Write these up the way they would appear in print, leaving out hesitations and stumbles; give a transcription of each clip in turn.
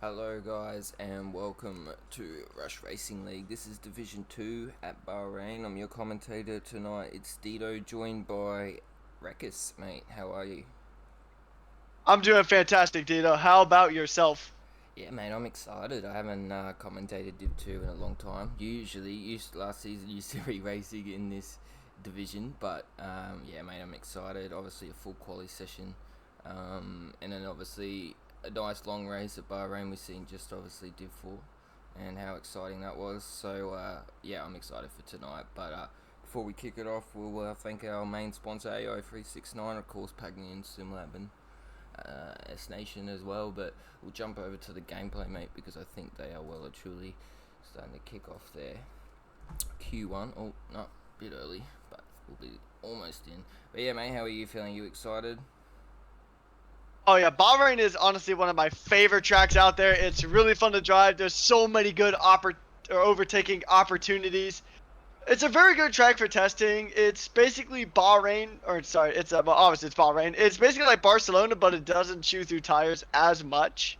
Hello guys and welcome to Rush Racing League. This is Division 2 at Bahrain. I'm your commentator tonight. It's Dito, joined by Rekus. Mate, how are you? I'm doing fantastic, Dito. How about yourself? Yeah mate, I'm excited. I haven't commentated Div 2 in a long time. Last season used to be racing in this division, but yeah mate, I'm excited. Obviously a full quali session, and then obviously a nice long race at Bahrain. We've seen just obviously Div 4 and how exciting that was. So yeah, I'm excited for tonight. But before we kick it off, we'll thank our main sponsor AO369, of course, Pagni and SimLab, and S Nation as well. But we'll jump over to the gameplay, mate, because I think they are well and truly starting to kick off their Q1. Oh, not a bit early, but we'll be almost in. But yeah, mate, how are you feeling? You excited? Oh yeah, Bahrain is honestly one of my favorite tracks out there. It's really fun to drive. There's so many good overtaking opportunities. It's a very good track for testing. It's basically Bahrain, or sorry, well, obviously it's Bahrain. It's basically like Barcelona, but it doesn't chew through tires as much.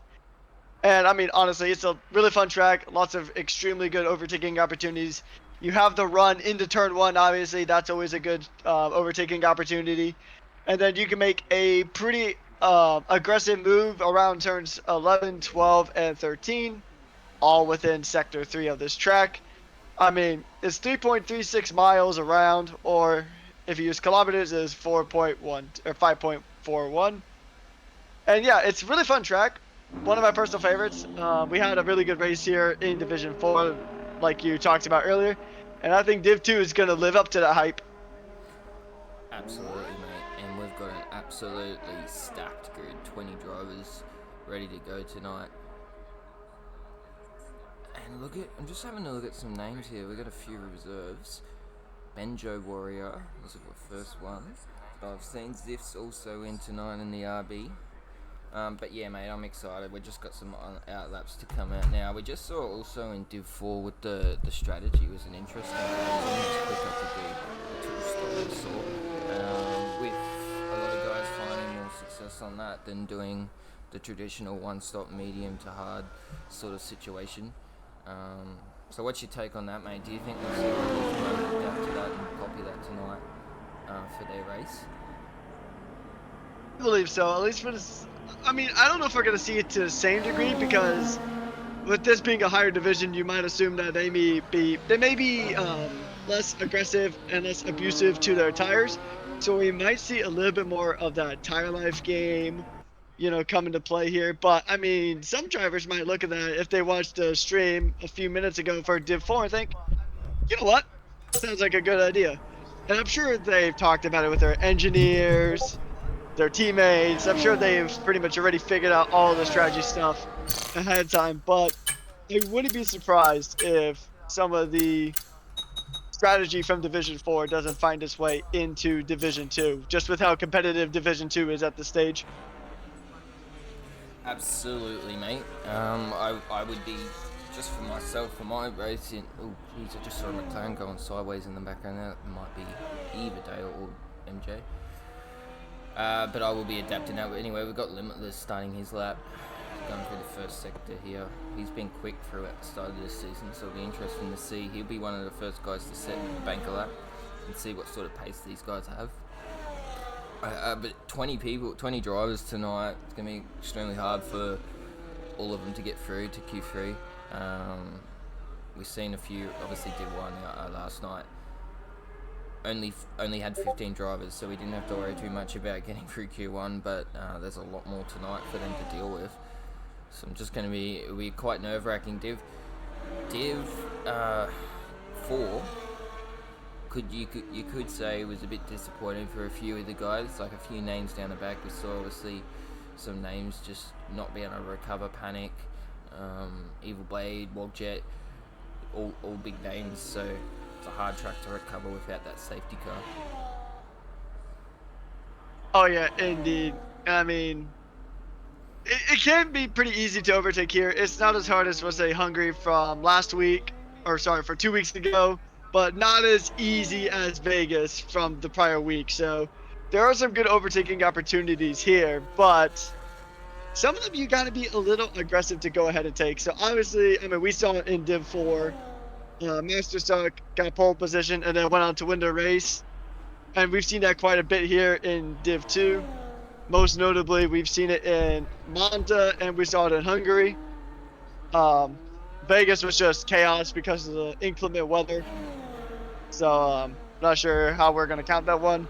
And I mean, honestly, it's a really fun track. Lots of extremely good overtaking opportunities. You have the run into turn one, obviously. That's always a good overtaking opportunity. And then you can make a pretty aggressive move around turns 11, 12, and 13, all within Sector 3 of this track. I mean, it's 3.36 miles around, or if you use kilometers, it's 4.1 or 5.41. And yeah, it's a really fun track. One of my personal favorites. We had a really good race here in Division 4, like you talked about earlier. And I think Div 2 is going to live up to that hype. Absolutely, mate. And we've got an absolutely stacked grid. 20 drivers ready to go tonight. And I'm just having a look at some names here. We've got a few reserves. Benjo Warrior was the first one. But I've seen Ziff's also in tonight in the RB. But yeah, mate, I'm excited. We just got some out laps to come out now. We just saw also in Div 4 with the strategy was an interesting one. It was almost quicker to do the two stop we saw. With a lot of guys finding more success on that than doing the traditional one stop medium to hard sort of situation. So what's your take on that, mate? Do you think we'll see riders adapt to that and copy that tonight for their race? I believe so. At least for this. I mean, I don't know if we're gonna see it to the same degree because with this being a higher division, you might assume that they may be less aggressive and less abusive to their tires. So we might see a little bit more of that tire life game, come into play here. But I mean, some drivers might look at that if they watched the stream a few minutes ago for Div 4 and think, you know what, sounds like a good idea. And I'm sure they've talked about it with their engineers, their teammates. I'm sure they've pretty much already figured out all the strategy stuff ahead of time. But I wouldn't be surprised if some of the strategy from Division 4 doesn't find its way into Division 2, just with how competitive Division 2 is at this stage. Absolutely, mate. I would be, just for myself, for my racing. Oh, geez, I just saw a McLaren going sideways in the background there. It might be either Dale or MJ. But I will be adapting now. But anyway, we've got Limitless starting his lap, going through the first sector here. He's been quick throughout the start of this season, so it'll be interesting to see. He'll be one of the first guys to set the banker lap and see what sort of pace these guys have. But 20 drivers tonight. It's going to be extremely hard for all of them to get through to Q3. We've seen a few, obviously did one last night. Only had 15 drivers, so we didn't have to worry too much about getting through Q1, but there's a lot more tonight for them to deal with. So I'm just going to be quite nerve-wracking. Div 4... You could say it was a bit disappointing for a few of the guys, like a few names down the back. We saw obviously some names just not being able to recover. Panic, Evil Blade, Wogjet, all big names. So it's a hard track to recover without that safety car. Oh yeah, indeed. I mean, it can be pretty easy to overtake here. It's not as hard as, let's say, Hungary from last week, or sorry, for 2 weeks ago, but not as easy as Vegas from the prior week. So there are some good overtaking opportunities here, but some of them you got to be a little aggressive to go ahead and take. So obviously, I mean, we saw it in Div 4. Master Suck got pole position and then went on to win the race. And we've seen that quite a bit here in Div 2. Most notably, we've seen it in Monza and we saw it in Hungary. Vegas was just chaos because of the inclement weather. So not sure how we're going to count that one.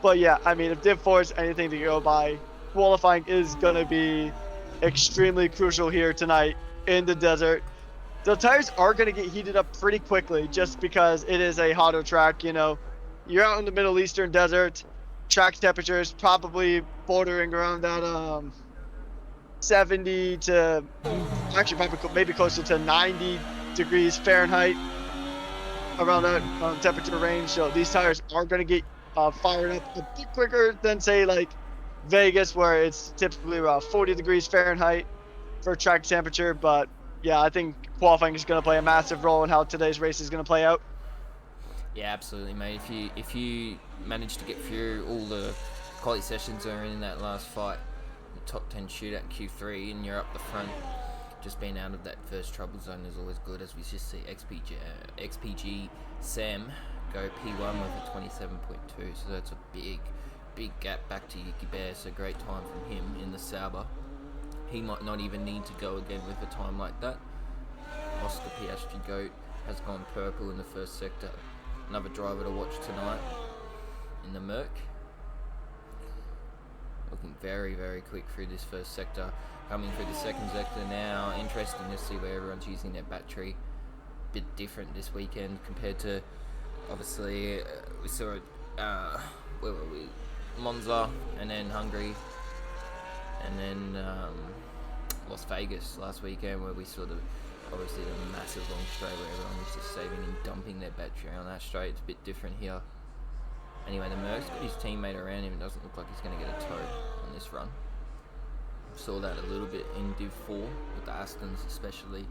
But yeah, I mean, if Div 4 is anything to go by, qualifying is going to be extremely crucial here tonight in the desert. The tires are going to get heated up pretty quickly just because it is a hotter track. You're out in the Middle Eastern desert. Track temperature is probably bordering around that 70 to actually probably maybe closer to 90 degrees Fahrenheit around that temperature range. So these tires are going to get fired up a bit quicker than say like Vegas, where it's typically around 40 degrees Fahrenheit for track temperature. But yeah, I think qualifying is going to play a massive role in how today's race is going to play out. Yeah, absolutely, mate. If you manage to get through all the quality sessions that are in that last fight, the top 10 shootout Q3, and you're up the front, just being out of that first trouble zone is always good. As we just see XPG Sam go P1 with a 27.2, so that's a big gap back to Yuki Bear. So great time from him in the Sauber. He might not even need to go again with a time like that. Oscar Piastri Goat has gone purple in the first sector. Another driver to watch tonight in the Merc. Looking very, very quick through this first sector. Coming through the second sector now. Interesting to see where everyone's using their battery. Bit different this weekend compared to, obviously, we saw where were we? Monza, and then Hungary, and then Las Vegas last weekend, where we saw obviously the massive long straight where everyone was just saving and dumping their battery on that straight. It's a bit different here. Anyway, the Merc's got his teammate around him. It doesn't look like he's going to get a tow on this run. Saw that a little bit in Div 4 with the Astons especially.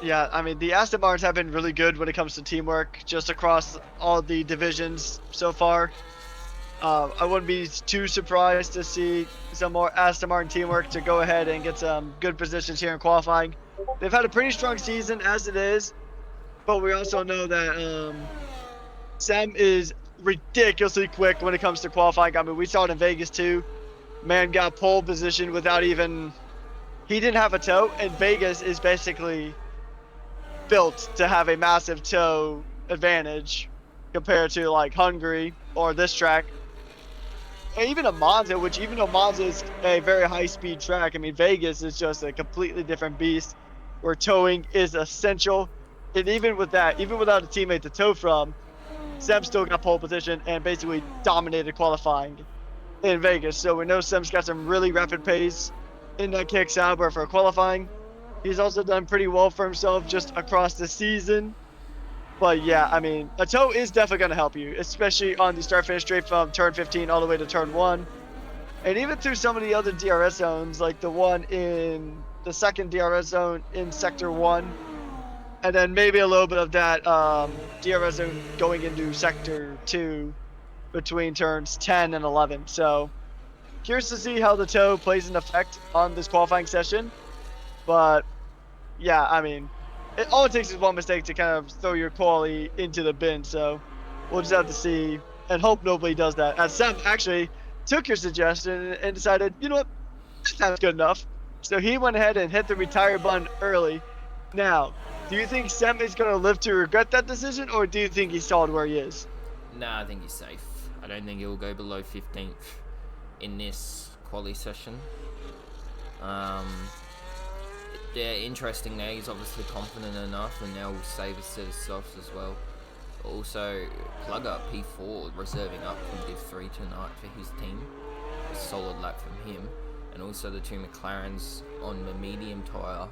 Yeah, I mean, the Aston Martins have been really good when it comes to teamwork, just across all the divisions so far. I wouldn't be too surprised to see some more Aston Martin teamwork to go ahead and get some good positions here in qualifying. They've had a pretty strong season as it is, but we also know that Sam is ridiculously quick when it comes to qualifying. I mean, we saw it in Vegas too. Man got pole position without even, he didn't have a toe, and Vegas is basically built to have a massive toe advantage compared to like Hungary or this track. And even a Monza, which even though Monza is a very high speed track, I mean, Vegas is just a completely different beast where towing is essential. And even with that, even without a teammate to tow from, Sem still got pole position and basically dominated qualifying in Vegas. So we know Sem's got some really rapid pace in that kick Sauber for qualifying. He's also done pretty well for himself just across the season. But yeah, I mean, a tow is definitely going to help you, especially on the start finish straight from turn 15 all the way to turn 1. And even through some of the other DRS zones, like the one in the second DRS zone in Sector 1, and then maybe a little bit of that DRS zone going into Sector 2 between turns 10 and 11. So curious to see how the tow plays an effect on this qualifying session. But yeah, I mean, all it takes is one mistake to kind of throw your quali into the bin. So we'll just have to see and hope nobody does that. As Sam actually took your suggestion and decided, you know what, that's good enough. So he went ahead and hit the retire button early. Now, do you think Sam is going to live to regret that decision, or do you think he's solid where he is? Nah, I think he's safe. I don't think he'll go below 15th in this quali session. Yeah, interesting now. He's obviously confident enough, and now will save a set of softs as well. Also, plug up P4 reserving up from Div 3 tonight for his team. A solid lap from him. And also the two McLarens on the medium tyre.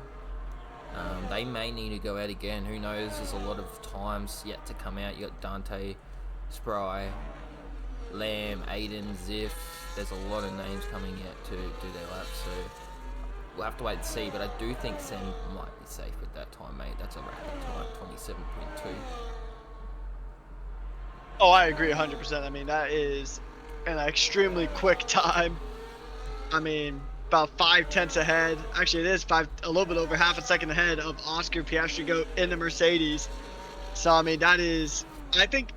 They may need to go out again. Who knows? There's a lot of times yet to come out. You got Dante, Spry, Lamb, Aiden, Ziff. There's a lot of names coming out to do their laps. So we'll have to wait and see. But I do think Sam might be safe with that time, mate. That's a rapid time, 27.2. Oh, I agree 100%. I mean, that is an extremely quick time. I mean, about 5/10 ahead. Actually, it is a little bit over half a second ahead of Oscar Piastri in the Mercedes. So, I mean, that is, I think,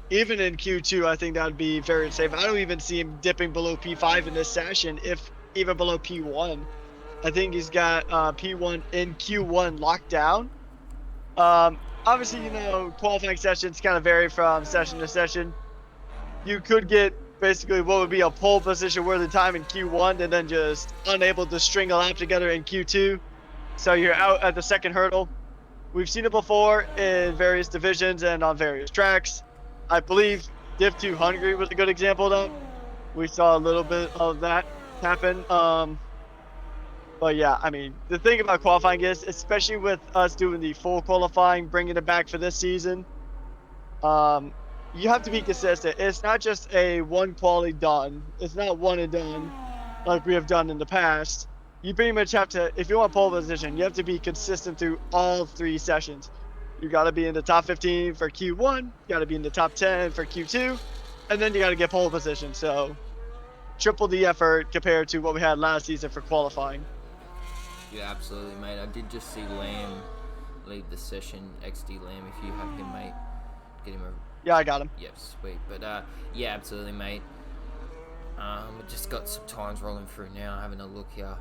even in Q2, I think that would be very safe. I don't even see him dipping below P5 in this session, if even below P1. I think he's got P1 in Q1 locked down. Obviously, you know, qualifying sessions kind of vary from session to session. You could get basically what would be a pole position worthy time in Q1 and then just unable to string a lap together in Q2. So you're out at the second hurdle. We've seen it before in various divisions and on various tracks. I believe Div 2 Hungary was a good example of that. We saw a little bit of that happen. But yeah, I mean, the thing about qualifying is, especially with us doing the full qualifying, bringing it back for this season, you have to be consistent. It's not just a one quality done. It's not one and done like we have done in the past. You pretty much have to, if you want pole position, you have to be consistent through all 3 sessions. You got to be in the top 15 for Q1, you got to be in the top 10 for Q2, and then you got to get pole position. So triple the effort compared to what we had last season for qualifying. Yeah, absolutely, mate. I did just see Lamb leave the session. XD Lamb, if you have him, mate, get him a... Yeah, I got him. Yep, sweet. But yeah, absolutely, mate. We just got some times rolling through now. Having a look here.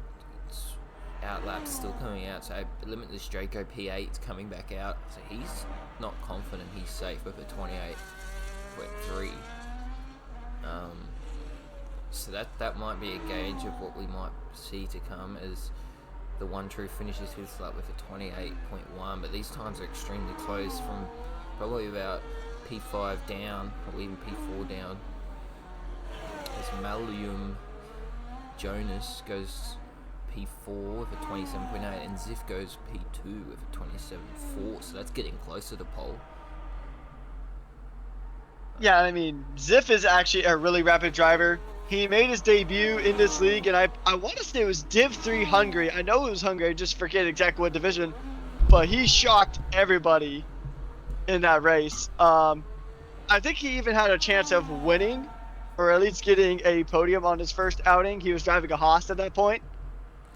It's outlap's still coming out. So Limitless Draco P8 is coming back out. So he's not confident he's safe with a 28.3. So that might be a gauge of what we might see to come as the one true finishes his lap with a 28.1. But these times are extremely close from probably about P5 down, or even P4 down. As Malium Jonas goes P4 with a 27.8, and Ziff goes P2 with a 27.4. So that's getting closer to pole. Yeah, I mean, Ziff is actually a really rapid driver. He made his debut in this league, and I want to say it was Div 3 Hungary. I know it was Hungary, I just forget exactly what division, but he shocked everybody in that race. I think he even had a chance of winning, or at least getting a podium on his first outing. He was driving a Haas at that point,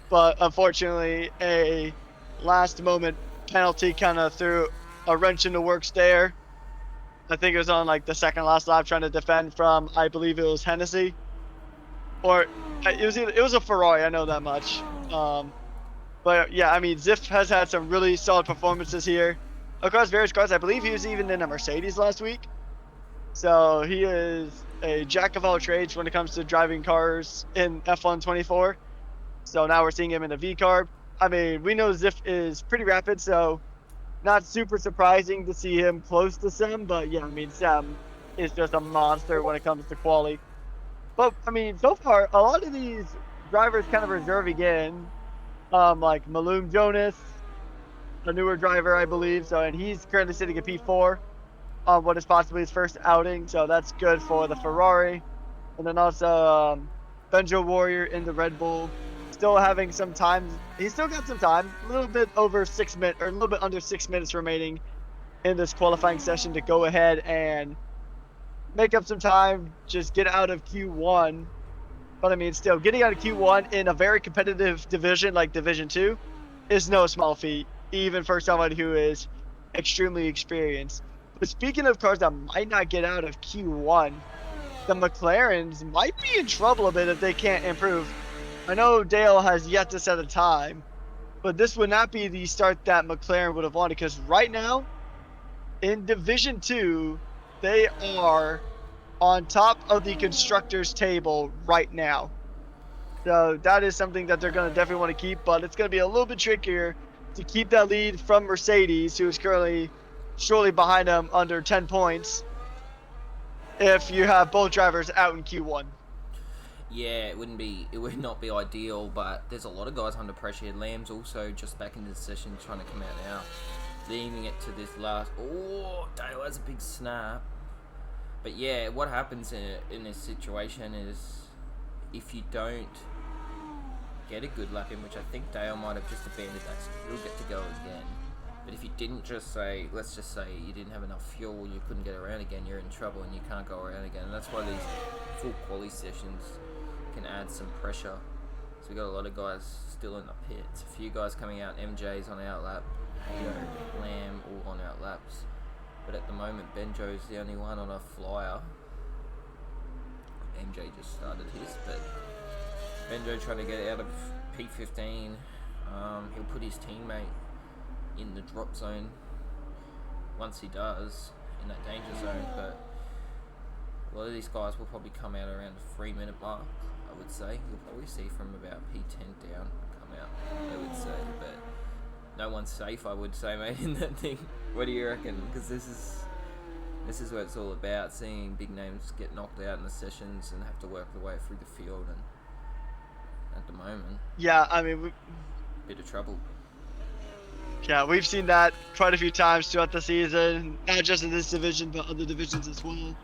but unfortunately, a last moment penalty kind of threw a wrench in the works there. I think it was on like the second last lap trying to defend from, I believe it was Hennessy, or it was a Ferrari. I know that much. But yeah, I mean, Ziff has had some really solid performances here across various cars. I believe he was even in a Mercedes last week. So he is a jack of all trades when it comes to driving cars in F1 24. So now we're seeing him in a V carb. I mean, we know Ziff is pretty rapid, so not super surprising to see him close to Sam. But yeah, I mean, Sam is just a monster when it comes to quali. But I mean, so far, a lot of these drivers kind of reserving in, like Malum Jonas, a newer driver, I believe. So, and he's currently sitting at P4 on what is possibly his first outing. So that's good for the Ferrari. And then also Benjo Warrior in the Red Bull, still having some time. He's still got some time, a little bit over 6 minutes, or a little bit under 6 minutes remaining in this qualifying session to go ahead and make up some time, just get out of Q1. But I mean, still getting out of Q1 in a very competitive division like Division 2 is no small feat, even for someone who is extremely experienced. But speaking of cars that might not get out of Q1, the McLarens might be in trouble a bit if they can't improve. I know Dale has yet to set a time, but this would not be the start that McLaren would have wanted, because right now in Division 2, they are on top of the constructors table right now. So that is something that they're going to definitely want to keep, but it's going to be a little bit trickier to keep that lead from Mercedes, who is currently shortly behind them under 10 points, if you have both drivers out in Q1. Yeah, it would not be ideal, but there's a lot of guys under pressure. Lamb's also just back into the session trying to come out now, leaving it to this last. Oh, Dale has a big snap. But yeah, what happens in this situation is if you don't get a good lap in, which I think Dale might have just abandoned that, so he'll get to go again. But if you didn't just say, let's just say you didn't have enough fuel, you couldn't get around again, you're in trouble and you can't go around again. And that's why these full quali sessions can add some pressure. So we got a lot of guys still in the pits. A few guys coming out, MJ's on out lap, Hato, Lamb, all on out laps. But at the moment, Benjo's the only one on a flyer. MJ just started his, but Benjo trying to get out of P15. He'll put his teammate in the drop zone once he does, in that danger zone. But a lot of these guys will probably come out around the 3-minute mark, I would say. You'll probably see from about P10 down come out, I would say. But no one's safe, I would say, mate, in that thing. What do you reckon? Because this is what it's all about, seeing big names get knocked out in the sessions and have to work their way through the field. And at the moment, Yeah, I mean, bit of trouble. yeah, we've seen that quite a few times throughout the season, not just in this division, but other divisions as well.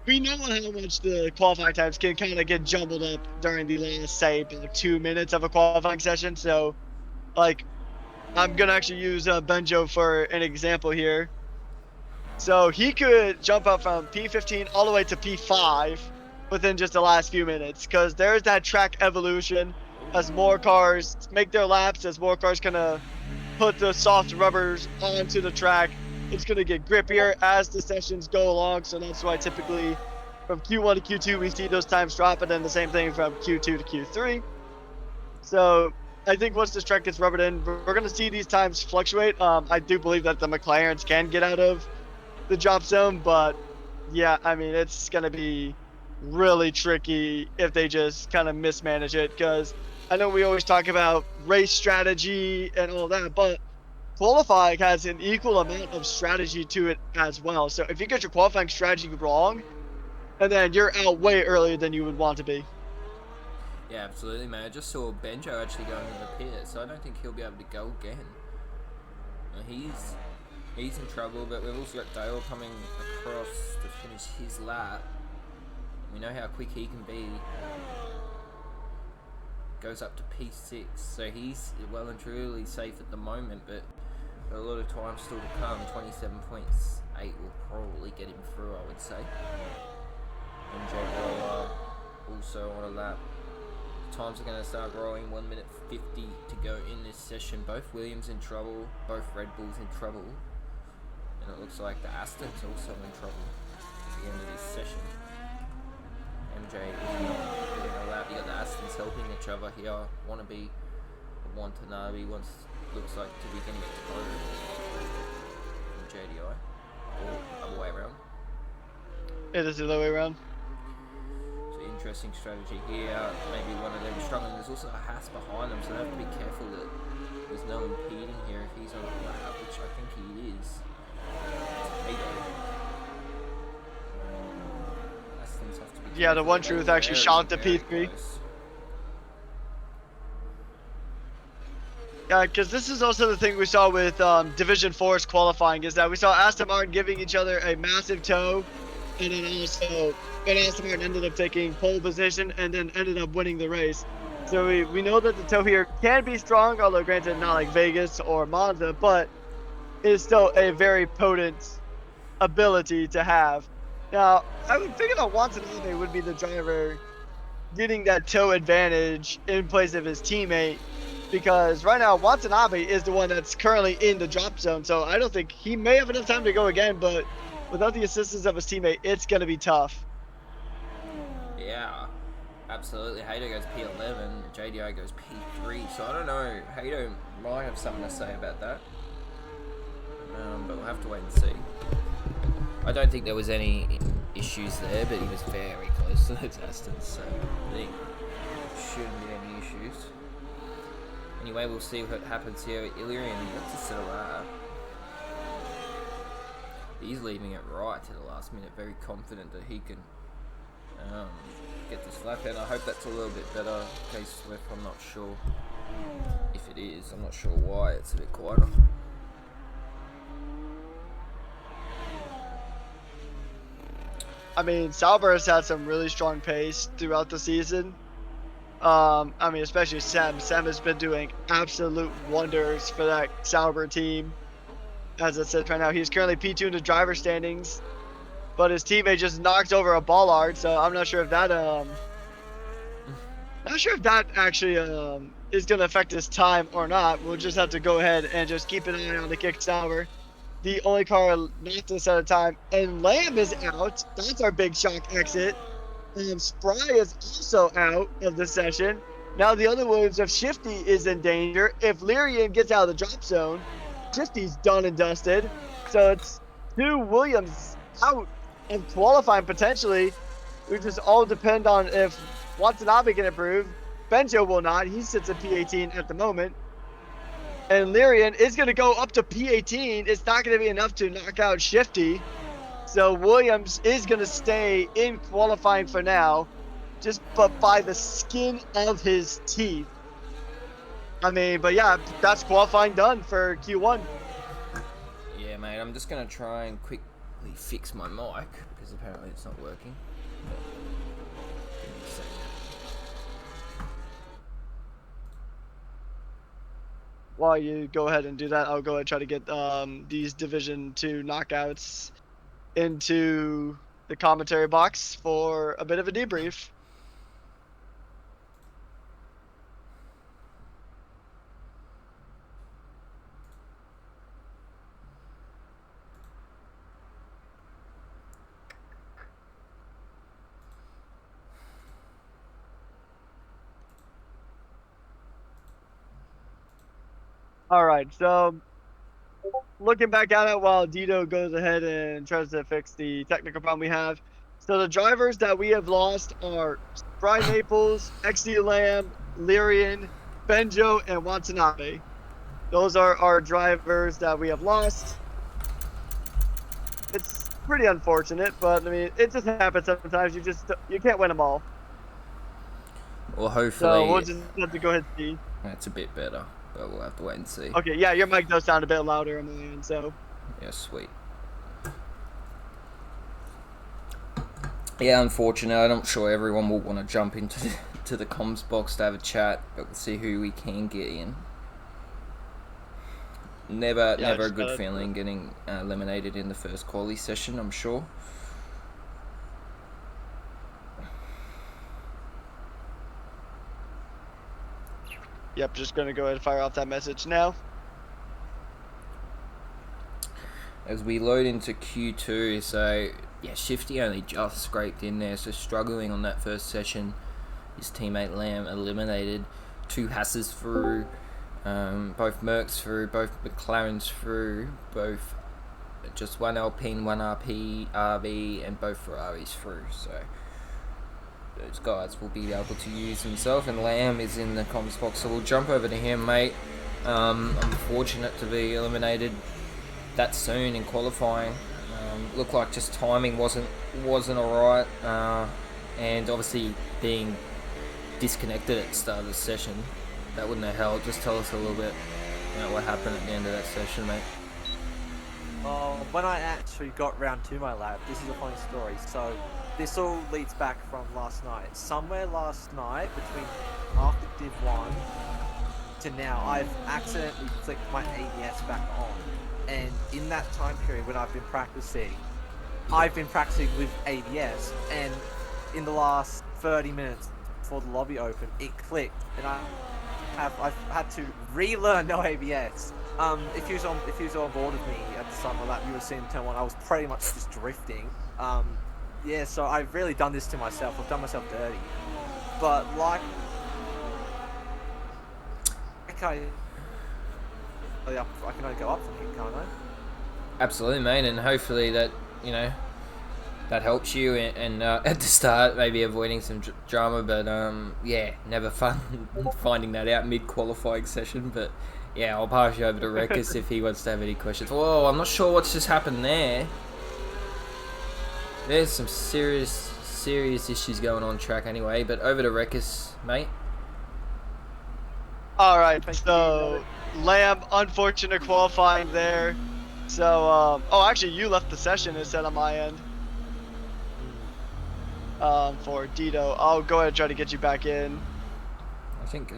We know how much the qualifying times can kind of get jumbled up during the last, say, about 2 minutes of a qualifying session. So, like, I'm going to actually use Benjo for an example here. So he could jump up from P15 all the way to P5 within just the last few minutes, because there's that track evolution. As more cars make their laps, as more cars kind of put the soft rubbers onto the track, it's going to get grippier as the sessions go along. So that's why typically from Q1 to Q2 we see those times drop, and then the same thing from Q2 to Q3. So I think once this track gets rubbered in, we're going to see these times fluctuate. I do believe that the McLarens can get out of the drop zone, but yeah, I mean, it's going to be really tricky if they just kind of mismanage it, because I know we always talk about race strategy and all that, but qualifying has an equal amount of strategy to it as well. So if you get your qualifying strategy wrong, and then you're out way earlier than you would want to be. Yeah, absolutely, man. I just saw Benjo actually going to the pit, so I don't think he'll be able to go again. He's in trouble, but we've also got Dale coming across to finish his lap. We know how quick he can be. Goes up to P6, so he's well and truly safe at the moment, but a lot of time still to come. 27.8 will probably get him through, I would say. MJ also on a lap. Times are going to start growing. 1 minute 50 to go in this session. Both Williams in trouble, both Red Bulls in trouble, and it looks like the Aston's also in trouble at the end of this session. MJ is not getting a lap. You got the Astons helping each other here. Wannabe, Watanabe looks like to be getting a toe from JDI, or other way around. It is the other way around. So interesting strategy here. Maybe one of them struggling. There's also a Haas behind them, so they have to be careful that there's no impeding here if he's on a lap, which I think he is. Yeah, the One Truth actually shot to P3. Close. Yeah, because this is also the thing we saw with Division 4's qualifying, is that we saw Aston Martin giving each other a massive tow, and then also Aston Martin ended up taking pole position and then ended up winning the race. So we know that the tow here can be strong, although granted not like Vegas or Monza, but it is still a very potent ability to have. Now, I would figure that Watanabe would be the driver getting that tow advantage in place of his teammate, because right now Watanabe is the one that's currently in the drop zone, so I don't think he may have enough time to go again, but without the assistance of his teammate, it's going to be tough. Yeah, absolutely. Hato goes P11, JDI goes P3, so I don't know. Hato might have something to say about that, but we'll have to wait and see. I don't think there was any issues there, but he was very close to those Astons, so I think shouldn't be any issues. Anyway, we'll see what happens here. Illyrian wants to settle that. He's leaving it right to the last minute, very confident that he can get this lap, and I hope that's a little bit better. Case left, I'm not sure if it is. I'm not sure why it's a bit quieter. I mean, Sauber has had some really strong pace throughout the season. I mean, especially Sam. Sam has been doing absolute wonders for that Sauber team. As I said right now, he's currently P2 in the driver standings, but his teammate just knocked over a Ballard, so I'm not sure if that actually is going to affect his time or not. We'll just have to go ahead and just keep an eye on the kick Sauber. The only car not to set a time, and Lamb is out. That's our big shock exit. Spry is also out of the session. Now the other Williams of Shifty is in danger. If Lyrian gets out of the drop zone, Shifty's done and dusted. So it's 2 Williams out and qualifying potentially. We just all depend on if Watanabe can improve. Benjo will not. He sits at P18 at the moment. And Lyrian is going to go up to P18. It's not going to be enough to knock out Shifty. So Williams is going to stay in qualifying for now, but by the skin of his teeth. I mean, but yeah, that's qualifying done for Q1. Yeah, mate, I'm just going to try and quickly fix my mic, because apparently it's not working. Give me a second. While you go ahead and do that, I'll go ahead and try to get these Division 2 knockouts into the commentary box for a bit of a debrief. All right, so looking back at it while Dito goes ahead and tries to fix the technical problem we have. So the drivers that we have lost are Brian Naples, XD Lamb, Lyrian, Benjo, and Watanabe. Those are our drivers that we have lost. It's pretty unfortunate, but I mean, it just happens sometimes. You can't win them all. Well, hopefully. So we'll just have to go ahead and see. That's a bit better, but we'll have to wait and see. Okay, yeah, your mic does sound a bit louder on my end, so. Yeah, sweet. Yeah, unfortunate. I'm not sure everyone will want to jump into to the comms box to have a chat, but we'll see who we can get in. Never, Yeah, I never a just good gotta. feeling getting eliminated in the first quali session, I'm sure. Yep, just gonna go ahead and fire off that message now. As we load into Q2, so yeah, Shifty only just scraped in there, so struggling on that first session. His teammate Lamb eliminated, 2 Hasses through, both Mercs through, both McLarens through, both just 1 Alpine, 1 RB, and both Ferraris through. So those guys will be able to use himself, and Lamb is in the comms box, so we'll jump over to him, mate. Unfortunate to be eliminated that soon in qualifying. Looked like just timing wasn't alright, and obviously being disconnected at the start of the session, that wouldn't have helped. Just tell us a little bit about what happened at the end of that session, mate. When I actually got round to my lab, this is a funny story. So this all leads back from last night. Somewhere last night, between after Div 1 to now, I've accidentally flicked my ABS back on. And in that time period when I've been practicing with ABS, and in the last 30 minutes before the lobby opened, it clicked, and I've had to relearn no ABS. If you was on board with me at the start of my lap, you would have seen turn 1. I was pretty much just drifting. Yeah, so I've really done this to myself. I've done myself dirty. But like I can only go up from here, can't I? Absolutely, mate, and hopefully that that helps you. And at the start, maybe avoiding some drama, but yeah, never fun finding that out mid qualifying session. But yeah, I'll pass you over to Rekus if he wants to have any questions. Whoa, I'm not sure what's just happened there. There's some serious issues going on track anyway. But over to Rekus, mate. All right, so Lamb, unfortunate qualifying there. So, oh, actually, you left the session. It said on my end. For Dito, I'll go ahead and try to get you back in. I think.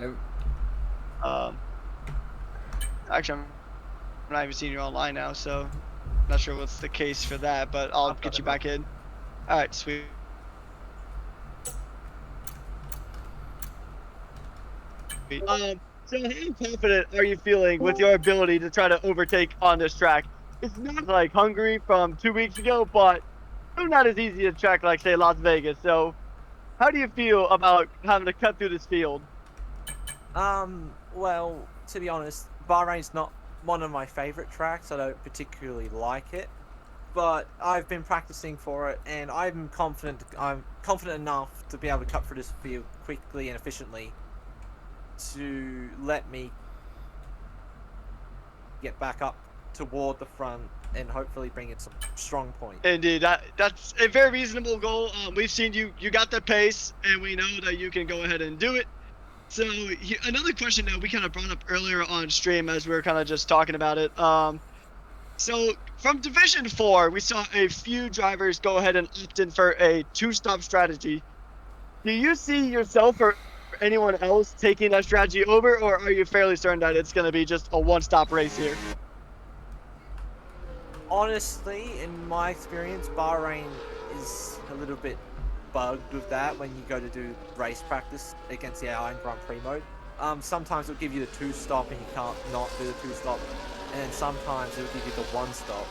Actually, I'm not even seeing you online now, so not sure what's the case for that. But I'll get you back in. All right, sweet. So how confident are you feeling with your ability to try to overtake on this track? It's not like Hungary from 2 weeks ago, but still not as easy a track like, say, Las Vegas. So how do you feel about having to cut through this field? Well, to be honest, Bahrain's not one of my favorite tracks. I don't particularly like it, but I've been practicing for it, and I'm confident enough to be able to cut through this field quickly and efficiently to let me get back up toward the front and hopefully bring in some strong points. Indeed, that's a very reasonable goal. We've seen you got the pace, and we know that you can go ahead and do it. So another question that we kind of brought up earlier on stream as we were kind of just talking about it. So from Division 4, we saw a few drivers go ahead and opt in for a 2-stop strategy. Do you see yourself or anyone else taking that strategy over, or are you fairly certain that it's going to be just a 1-stop race here? Honestly, in my experience, Bahrain is a little bit bugged with that when you go to do race practice against the AI in Grand Prix mode. Sometimes it'll give you the 2-stop and you can't not do the 2-stop, and then sometimes it'll give you the 1-stop.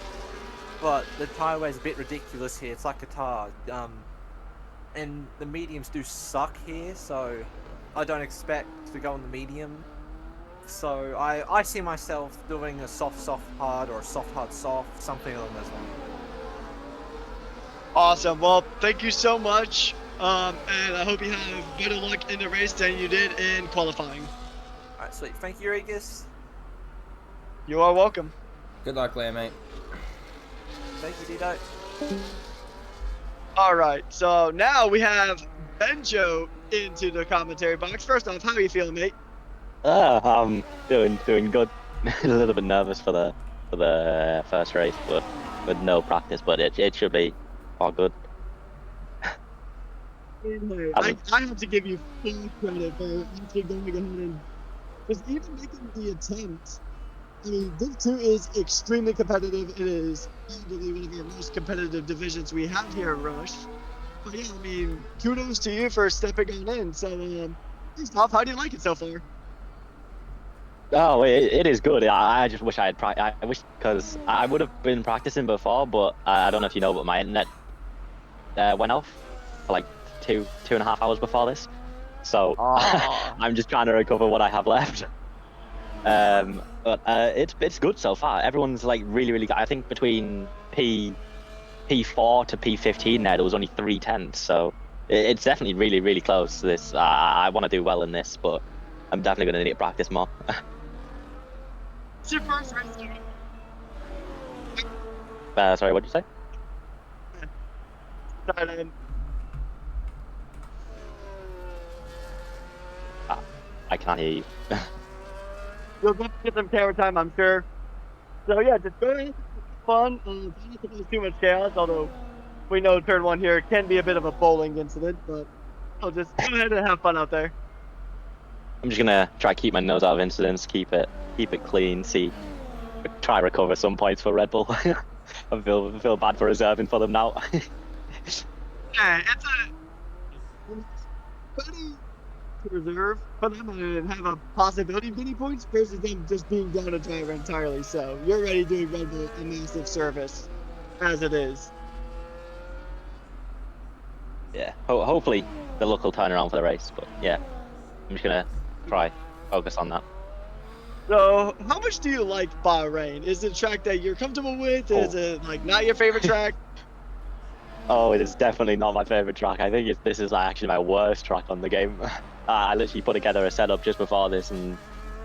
But the tyre is a bit ridiculous here. It's like Qatar. And the mediums do suck here, so I don't expect to go on the medium. So I see myself doing a soft hard, or a soft hard soft, something along those lines. Awesome. Well, thank you so much, and I hope you have better luck in the race than you did in qualifying. All right, sweet. Thank you, Regis. You are welcome. Good luck, Lamb, mate. Thank you, Dito. All right, so now we have Benjo into the commentary box. First off, how are you feeling, mate? I'm doing good. A little bit nervous for the first race, but with no practice. But it should be all good. I have to give you full credit for actually going ahead and just even making the attempt. I mean, Div 2 is extremely competitive. It is arguably one of our most competitive divisions we have here at Rush. But yeah, I mean, kudos to you for stepping on in. So, first off, how do you like it so far? Oh, it is good. I just wish I had I wish because I would have been practicing before, but I don't know if you know, but my internet went off for like 2.5 hours before this. So I'm just trying to recover what I have left. But it's good so far. Everyone's like really good. I think between P4 to P15 there was only 3 tenths, so it's definitely really close to this. I want to do well in this, but I'm definitely going to need to practice more. It's your first race, Jimmy. Sorry, what did you say? I can't hear you. You'll get some camera time, I'm sure. So yeah, just go ahead, fun. Don't have to cause too much chaos, although we know turn one here can be a bit of a bowling incident, but I'll just go ahead and have fun out there. I'm just gonna try to keep my nose out of incidents, keep it clean, try recover some points for Red Bull. I feel bad for reserving for them now. Yeah, it's better to reserve for them and have a possibility of getting points versus them just being down a driver entirely. So you're already doing Red Bull a massive service as it is. Yeah, hopefully the luck will turn around for the race, but yeah, I'm just gonna try focus on that. So, how much do you like Bahrain? Is it a track that you're comfortable with? Is it like not your favorite track? Oh, it is definitely not my favorite track. I think this is actually my worst track on the game. I literally put together a setup just before this, and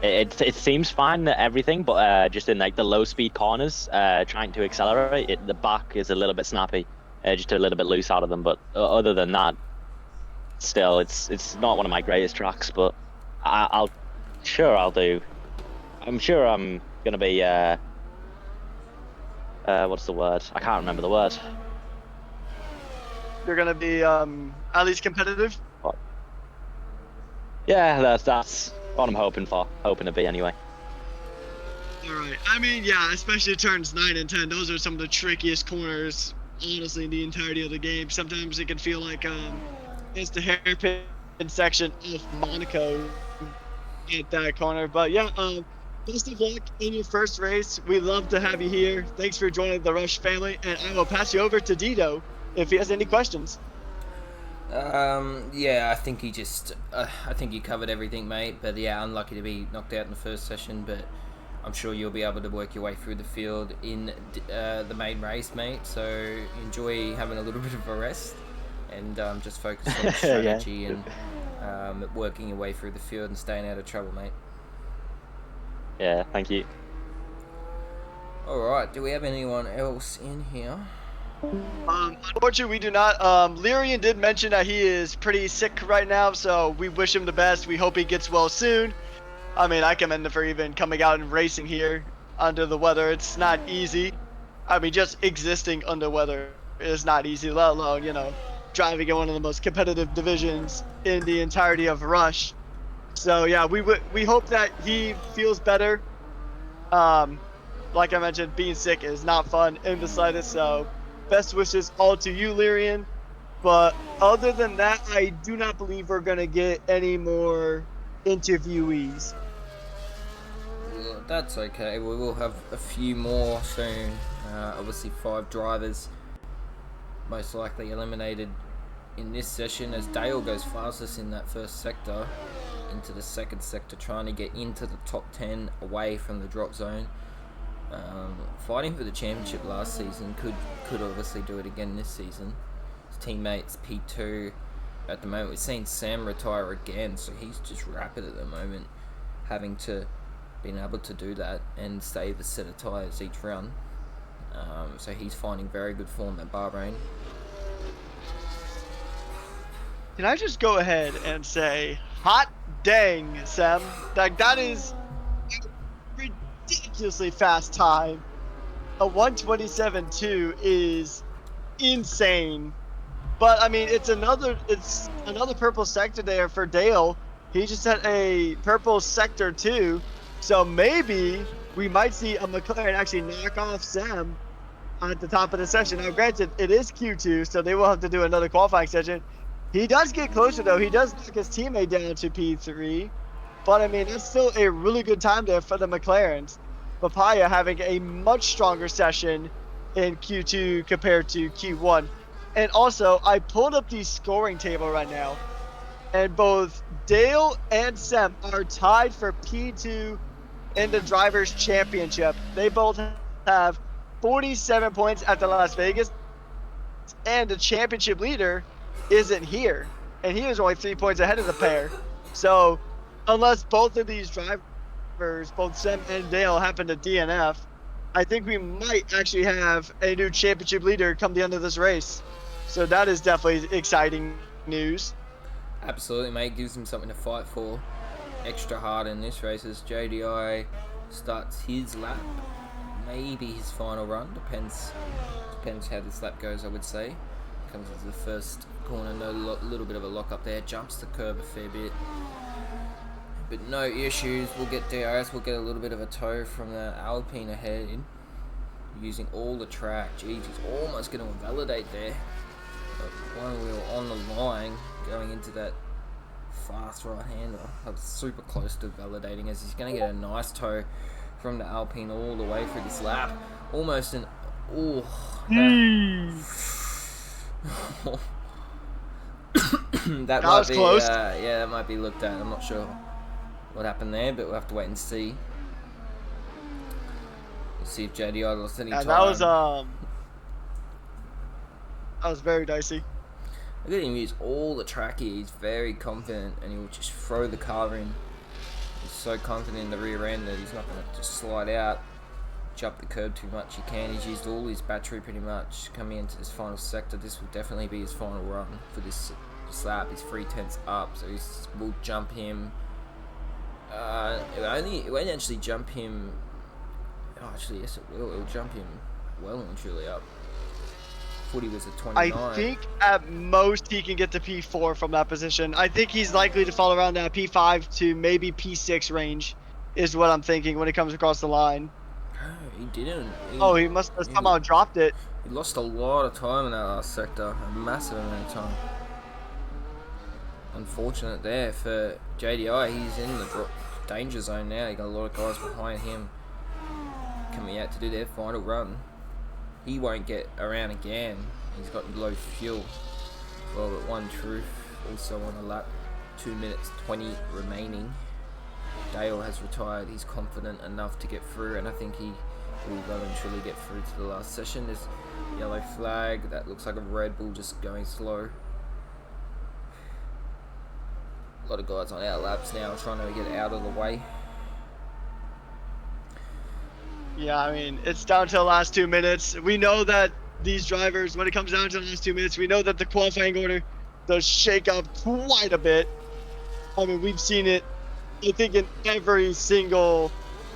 it seems fine at everything, but just in like the low speed corners, trying to accelerate, the back is a little bit snappy, just a little bit loose out of them. But other than that, still, it's not one of my greatest tracks. But I'll do. I'm sure I'm gonna be what's the word? I can't remember the word. You're gonna be at least competitive. Yeah, that's what I'm hoping to be anyway. All right. I mean, yeah, especially turns 9 and 10. Those are some of the trickiest corners, honestly, in the entirety of the game. Sometimes it can feel like it's the hairpin section of Monaco at that corner. But yeah, best of luck in your first race. We love to have you here. Thanks for joining the Rush family, and I will pass you over to Dito if he has any questions. Yeah, I think I think you covered everything, mate. But yeah, unlucky to be knocked out in the first session, but I'm sure you'll be able to work your way through the field in the main race, mate. So enjoy having a little bit of a rest and just focus on strategy and working your way through the field and staying out of trouble, mate. Yeah, thank you. Alright, do we have anyone else in here? Unfortunately, we do not. Lyrian did mention that he is pretty sick right now, so we wish him the best. We hope he gets well soon. I mean, I commend him for even coming out and racing here under the weather. It's not easy. I mean, just existing under weather is not easy, let alone, driving in one of the most competitive divisions in the entirety of Rush. So yeah, we hope that he feels better. Like I mentioned, being sick is not fun in the slightest, so best wishes all to you, Lyrian. But other than that, I do not believe we're going to get any more interviewees. Well, that's okay. We will have a few more soon. Obviously 5 drivers most likely eliminated in this session as Dale goes fastest in that first sector into the second sector, trying to get into the top 10 away from the drop zone. Fighting for the championship last season, could obviously do it again this season. His teammates P2 at the moment. We've seen Sam retire again, so he's just rapid at the moment, having to been able to do that and save a set of tyres each run. So he's finding very good form at Bahrain. Can I just go ahead and say, hot dang, Sam. That is ridiculously fast time. A 127.2 is insane. But I mean, it's another purple sector there for Dale. He just had a purple sector too, so maybe we might see a McLaren actually knock off Sam at the top of the session. Now, granted, it is Q2, so they will have to do another qualifying session. He does get closer though. He does knock his teammate down to P3, but I mean, it's still a really good time there for the McLarens. Papaya having a much stronger session in Q2 compared to Q1. And also, I pulled up the scoring table right now, and both Dale and Sam are tied for P2 in the Drivers' Championship. They both have 47 points after Las Vegas, and the championship leader isn't here, and he is only 3 points ahead of the pair. So, unless both of these drivers, both Sam and Dale, happen to DNF, I think we might actually have a new championship leader come the end of this race. So that is definitely exciting news. Absolutely, mate. Gives him something to fight for. Extra hard in this race as JDI starts his lap. Maybe his final run. Depends how this lap goes, I would say. Comes into the first corner. No, little bit of a lock up there. Jumps the curb a fair bit. But no issues. We'll get DRS. We'll get a little bit of a tow from the Alpine ahead. Using all the track. Jeez, he's almost going to invalidate there. One wheel on the line going into that fast right hander. I was super close to validating as he's going to get a nice tow from the Alpine all the way through this lap. Almost an... Oh. That might was be, close. yeah, that might be looked at. I'm not sure what happened there, but we'll have to wait and see. We'll see if JDI lost any time. That was very dicey. Look at him use all the track here. He's very confident and he'll just throw the car in. He's so confident in the rear end that he's not going to just slide out, jump the curb too much. He can. He's used all his battery pretty much coming into this final sector. This will definitely be his final run for this lap. He's 3/10 up, so we'll jump him. It won't actually jump him. Oh, actually, yes, it will. It'll jump him well and truly up. He was at 29. I think at most he can get to P4 from that position. I think he's likely to fall around that P5 to maybe P6 range is what I'm thinking when it comes across the line. He didn't. He must have somehow dropped it. He lost a lot of time in that last sector. A massive amount of time. Unfortunate there for JDI. He's in the danger zone now. You got a lot of guys behind him coming out to do their final run. He won't get around again. He's got low fuel. Well, but one truth also on a lap. 2 minutes 20 remaining. Dale has retired. He's confident enough to get through, and I think he will well and truly get through to the last session. There's yellow flag. That looks like a Red Bull just going slow. A lot of guys on our laps now trying to get out of the way. Yeah, I mean, it's down to the last 2 minutes. We know that these drivers, when it comes down to the last 2 minutes, we know that the qualifying order does shake up quite a bit. I mean, we've seen it, I think, in every single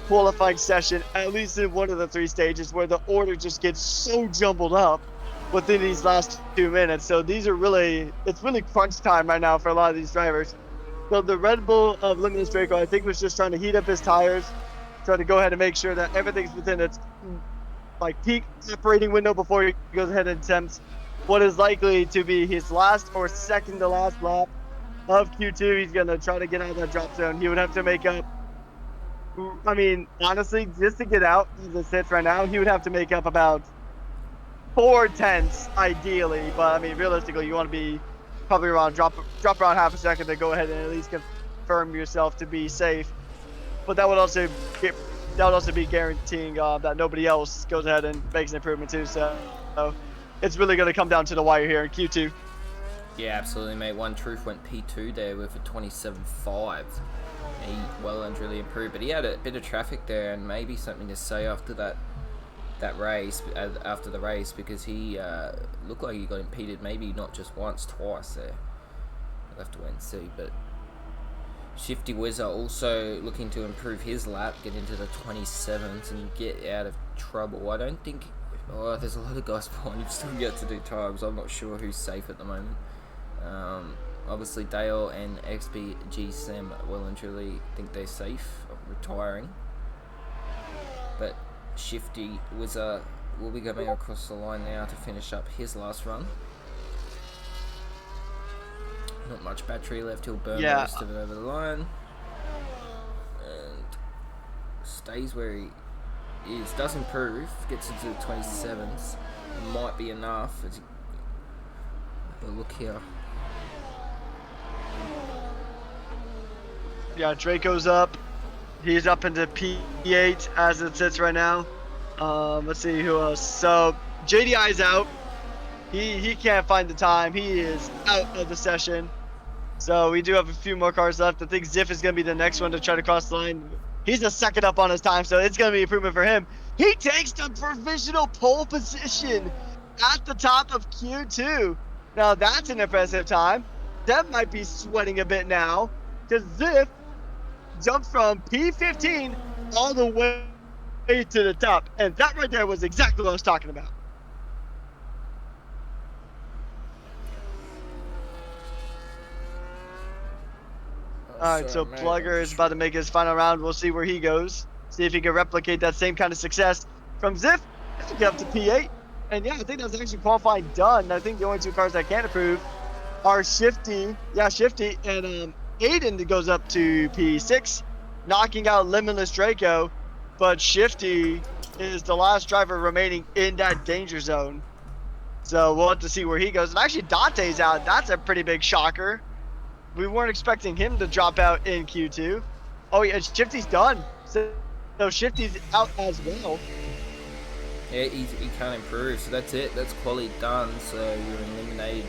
qualifying session, at least in one of the 3 stages, where the order just gets so jumbled up within these last 2 minutes. So it's really crunch time right now for a lot of these drivers. So the Red Bull of Limitless Draco, I think, was just trying to heat up his tires, try to go ahead and make sure that everything's within its peak operating window before he goes ahead and attempts what is likely to be his last or second to last lap of Q2. He's going to try to get out of that drop zone. He would have to make up, I mean, honestly, just to get out of the sits right now, he would have to make up about 4/10 ideally. But I mean, realistically, you want to be probably around drop around half a second to go ahead and at least confirm yourself to be safe. But that would also be guaranteeing that nobody else goes ahead and makes an improvement too. So it's really going to come down to the wire here in Q2. Yeah, absolutely, mate. One Truth went P2 there with a 27.5. He well and truly improved, but he had a bit of traffic there, and maybe something to say after that race, after the race, because he looked like he got impeded, maybe not just once, twice there. We'll have to wait and see, but Shifty Wizard also looking to improve his lap, get into the 27s and get out of trouble. I don't think Oh, there's a lot of guys behind. You've still got to do times. I'm not sure who's safe at the moment. Obviously, Dale and XBG Sam well and truly think they're safe of retiring. But Shifty will be coming across the line now to finish up his last run. Not much battery left. He'll burn most of it over the line. And stays where he is. Does improve. Gets into the 27s. Might be enough. Look here. Yeah, Draco's up. He's up into P8 as it sits right now. Let's see who else. So JDI's out. He can't find the time. He is out of the session. So we do have a few more cars left. I think Ziff is going to be the next one to try to cross the line. He's a second up on his time, so it's going to be improvement for him. He takes the provisional pole position at the top of Q2. Now that's an impressive time. That might be sweating a bit now because Ziff jumps from P15 all the way to the top. And that right there was exactly what I was talking about. Alright, so Plugger is about to make his final round. We'll see where he goes. See if he can replicate that same kind of success from Ziff. He'll get up to P8. And yeah, I think that's actually qualifying done. I think the only two cars that can improve are Shifty. Yeah, Shifty. And Aiden that goes up to P6, knocking out Limitless Draco. But Shifty is the last driver remaining in that danger zone. So we'll have to see where he goes. And actually, Dante's out. That's a pretty big shocker. We weren't expecting him to drop out in Q2. Oh, yeah, Shifty's done. So Shifty's out as well. Yeah, he can't improve. So that's it. That's quali done. So you're an eliminated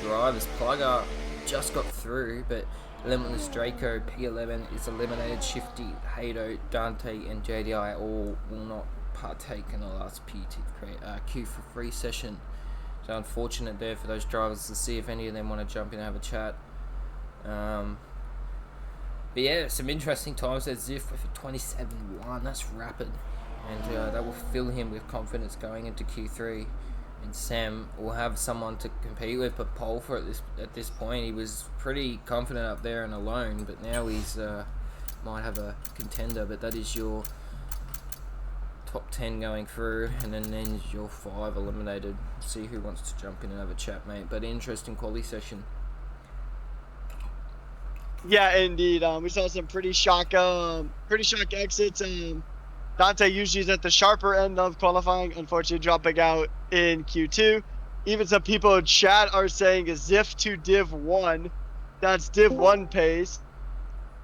drivers. Plugger just got through, but Limitless Draco, P11 is eliminated. Shifty, Hado, Dante, and JDI all will not partake in the last Q for free session. So unfortunate there for those drivers to see if any of them want to jump in and have a chat. But yeah, some interesting times at Ziff with a 27.1. That's rapid, and that will fill him with confidence going into Q3. And Sam will have someone to compete with, but pole for at this point. He was pretty confident up there and alone, but now he's might have a contender. But that is your top 10 going through, and then your 5 eliminated. See who wants to jump in and have a chat, mate. But interesting quali session. Yeah, indeed. We saw some pretty shock exits. Dante usually is at the sharper end of qualifying, unfortunately dropping out in Q2. Even some people in chat are saying a Ziff to Div 1. That's Div 1 pace.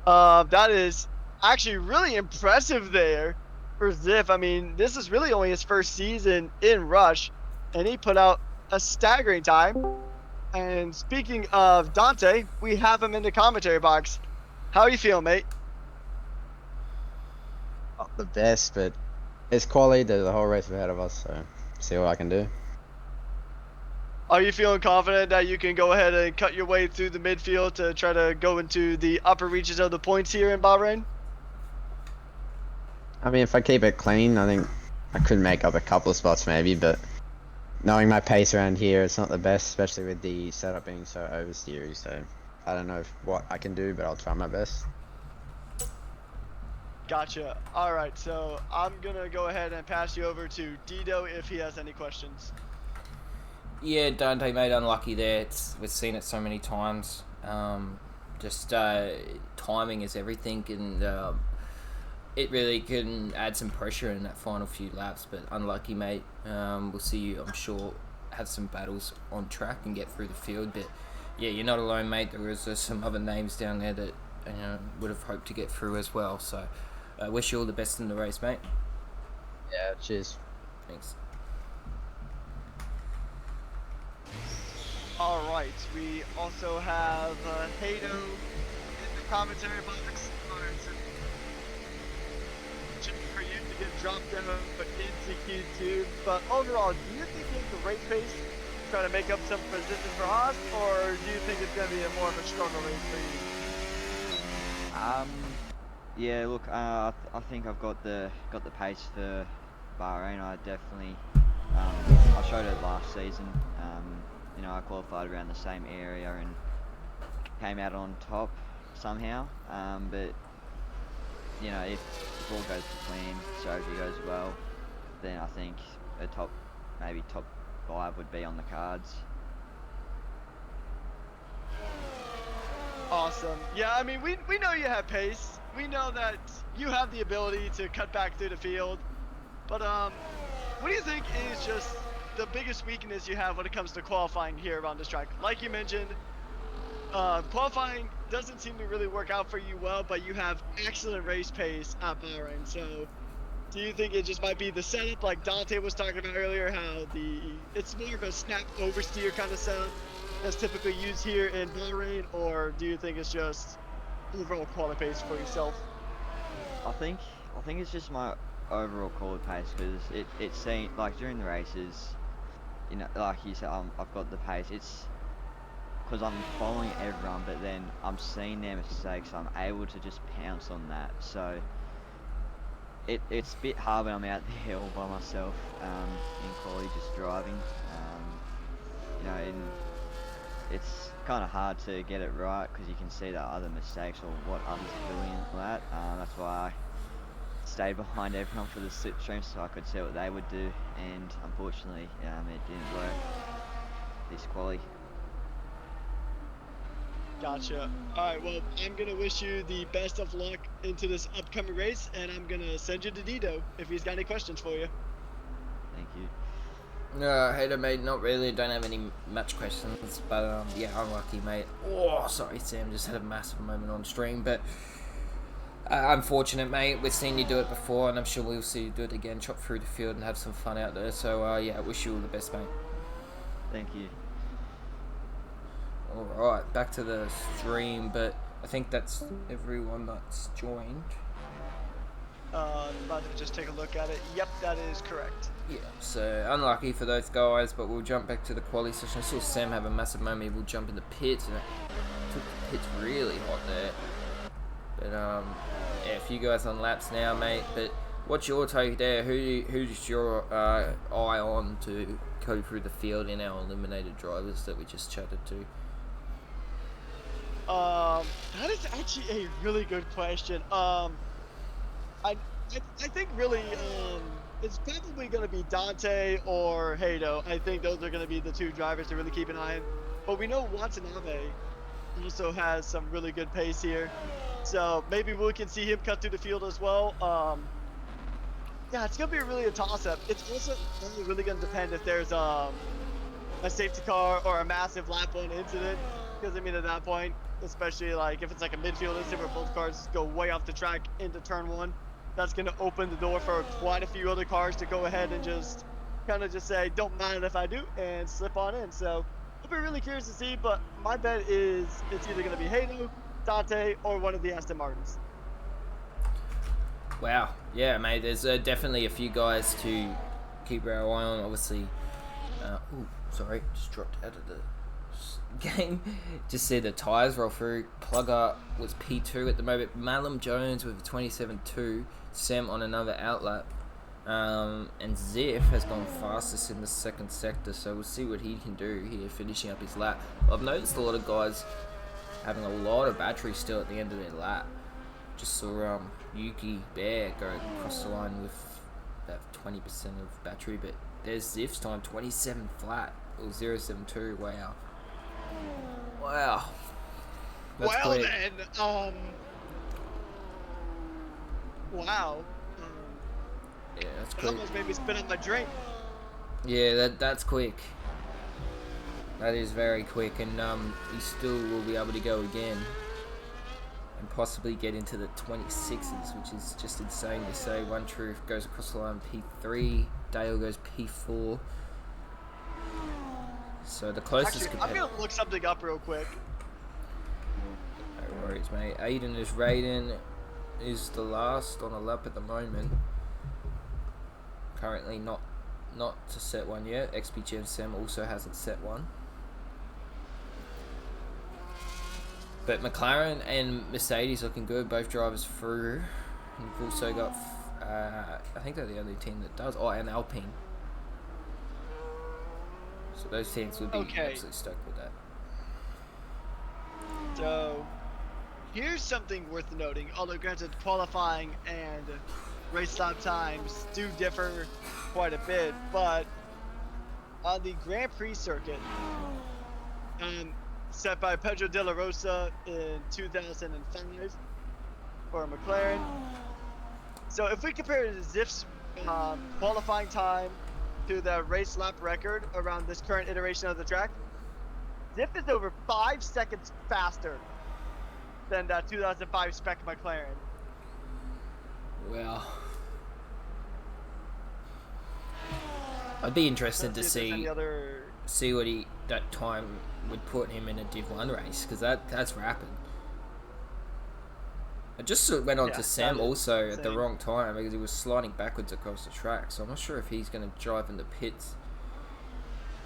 That is actually really impressive there for Ziff. I mean, this is really only his first season in Rush, and he put out a staggering time. And speaking of Dante, we have him in the commentary box. How are you feeling, mate? Not the best, but it's quality. There's a whole race ahead of us, so see what I can do. Are you feeling confident that you can go ahead and cut your way through the midfield to try to go into the upper reaches of the points here in Bahrain? I mean, if I keep it clean, I think I could make up a couple of spots maybe, but knowing my pace around here, it's not the best, especially with the setup being so oversteery, so I don't know what I can do, but I'll try my best. Gotcha. All right, so I'm going to go ahead and pass you over to Dido if he has any questions. Yeah, Dante, mate, unlucky there. We've seen it so many times. Timing is everything, and it really can add some pressure in that final few laps, but unlucky, mate. We'll see you, I'm sure, have some battles on track and get through the field, but yeah, you're not alone, mate. There was some other names down there that would have hoped to get through as well, so I wish you all the best in the race, mate. Yeah, cheers. Thanks. All right, we also have Hado in the commentary box. All right, so for you to get dropped down into Q2, but overall, do you think you have the race pace to try to make up some position for us, or do you think it's going to be more of a struggle race for you? Yeah, look, I think I've got the pace for Bahrain. I definitely I showed it last season. You know, I qualified around the same area and came out on top somehow. But you know, if all goes to plan, strategy goes well, then I think maybe top 5 would be on the cards. Awesome. Yeah, I mean, we know you have pace. We know that you have the ability to cut back through the field. But what do you think is just the biggest weakness you have when it comes to qualifying here around this track? Like you mentioned, qualifying doesn't seem to really work out for you well, but you have excellent race pace at Bahrain. So do you think it just might be the setup, like Dante was talking about earlier, how it's more of a snap oversteer kind of setup that's typically used here in Bahrain, or do you think it's just overall quality pace for yourself? I think it's just my overall quality pace because it seems like during the races, you know, like you said, I've got the pace. It's because I'm following everyone, but then I'm seeing their mistakes. I'm able to just pounce on that. So it's a bit hard when I'm out there all by myself in quality, just driving. You know, and it's kind of hard to get it right because you can see the other mistakes or what others are doing and all that. That's why I stayed behind everyone for the slipstream so I could see what they would do, and unfortunately it didn't work this quali. Gotcha. Alright, well, I'm going to wish you the best of luck into this upcoming race, and I'm going to send you to Dido if he's got any questions for you. Thank you. Hey there, mate. Not really. Don't have any match questions, but yeah, unlucky, mate. Oh, sorry, Sam. Just had a massive moment on stream, but unfortunate, mate. We've seen you do it before, and I'm sure we'll see you do it again. Chop through the field and have some fun out there. So yeah, I wish you all the best, mate. Thank you. Alright, back to the stream, but I think that's everyone that's joined. About to just take a look at it. Yep, that is correct. Yeah, so unlucky for those guys, but we'll jump back to the quali session. I saw Sam have a massive moment. We'll jump in the pits, and it took the pits really hot there. But yeah, a few guys on laps now, mate. But what's your take there? Who's your eye on to go through the field in our eliminated drivers that we just chatted to? That is actually a really good question. I think really, it's probably going to be Dante or Hato. I think those are going to be the two drivers to really keep an eye on. But we know Watanabe also has some really good pace here. So maybe we can see him cut through the field as well. Yeah, it's going to be really a toss-up. It's also really going to depend if there's a safety car or a massive lap one incident. Because, I mean, at that point, especially like if it's like a midfield incident where both cars go way off the track into turn 1, that's going to open the door for quite a few other cars to go ahead and just kind of just say, don't mind if I do, and slip on in. So I'll be really curious to see, but my bet is it's either going to be Hato, Dante, or one of the Aston Martins. Wow, yeah, mate, there's definitely a few guys to keep our eye on, obviously. Ooh, sorry, just dropped out of the game. Just see the tyres roll through. Plugger was P2 at the moment. Malum Jones with a 27.2. Sam on another outlap. And Ziff has gone fastest in the second sector, so we'll see what he can do here, finishing up his lap. I've noticed a lot of guys having a lot of battery still at the end of their lap. Just saw Yuki Bear go across the line with about 20% of battery, but there's Ziff's time, 27 flat, or 0.72. Wow. Wow. That's well quick. then, wow. Yeah, that's It quick. almost made me spit out my drink. Yeah, that's quick. That is very quick, and he still will be able to go again and possibly get into the 26s, which is just insane to say. One Truth goes across the line P3, Dale goes P4. So the closest Actually, I'm going to look something up real quick. No worries, mate. Raiden is the last on a lap at the moment. Currently not to set one yet. XP Gen Sam also hasn't set one. But McLaren and Mercedes looking good. Both drivers through. And we've also got, I think they're the only team that does. Oh, and Alpine. So those teams would be Okay. absolutely stoked with that. So, here's something worth noting. Although granted, qualifying and race lap times do differ quite a bit, but on the Grand Prix circuit, set by Pedro de la Rosa in 2005 for McLaren. So if we compare Ziff's qualifying time to the race lap record around this current iteration of the track, Ziff is over 5 seconds faster than that 2005 spec McLaren. Well, I'd be interested to Let's see if there's any see what that time would put him in a Div 1 race, because that's rapid. I just went on Yeah, to Sam that is also at the insane. wrong time because he was sliding backwards across the track, so I'm not sure if he's going to drive in the pits.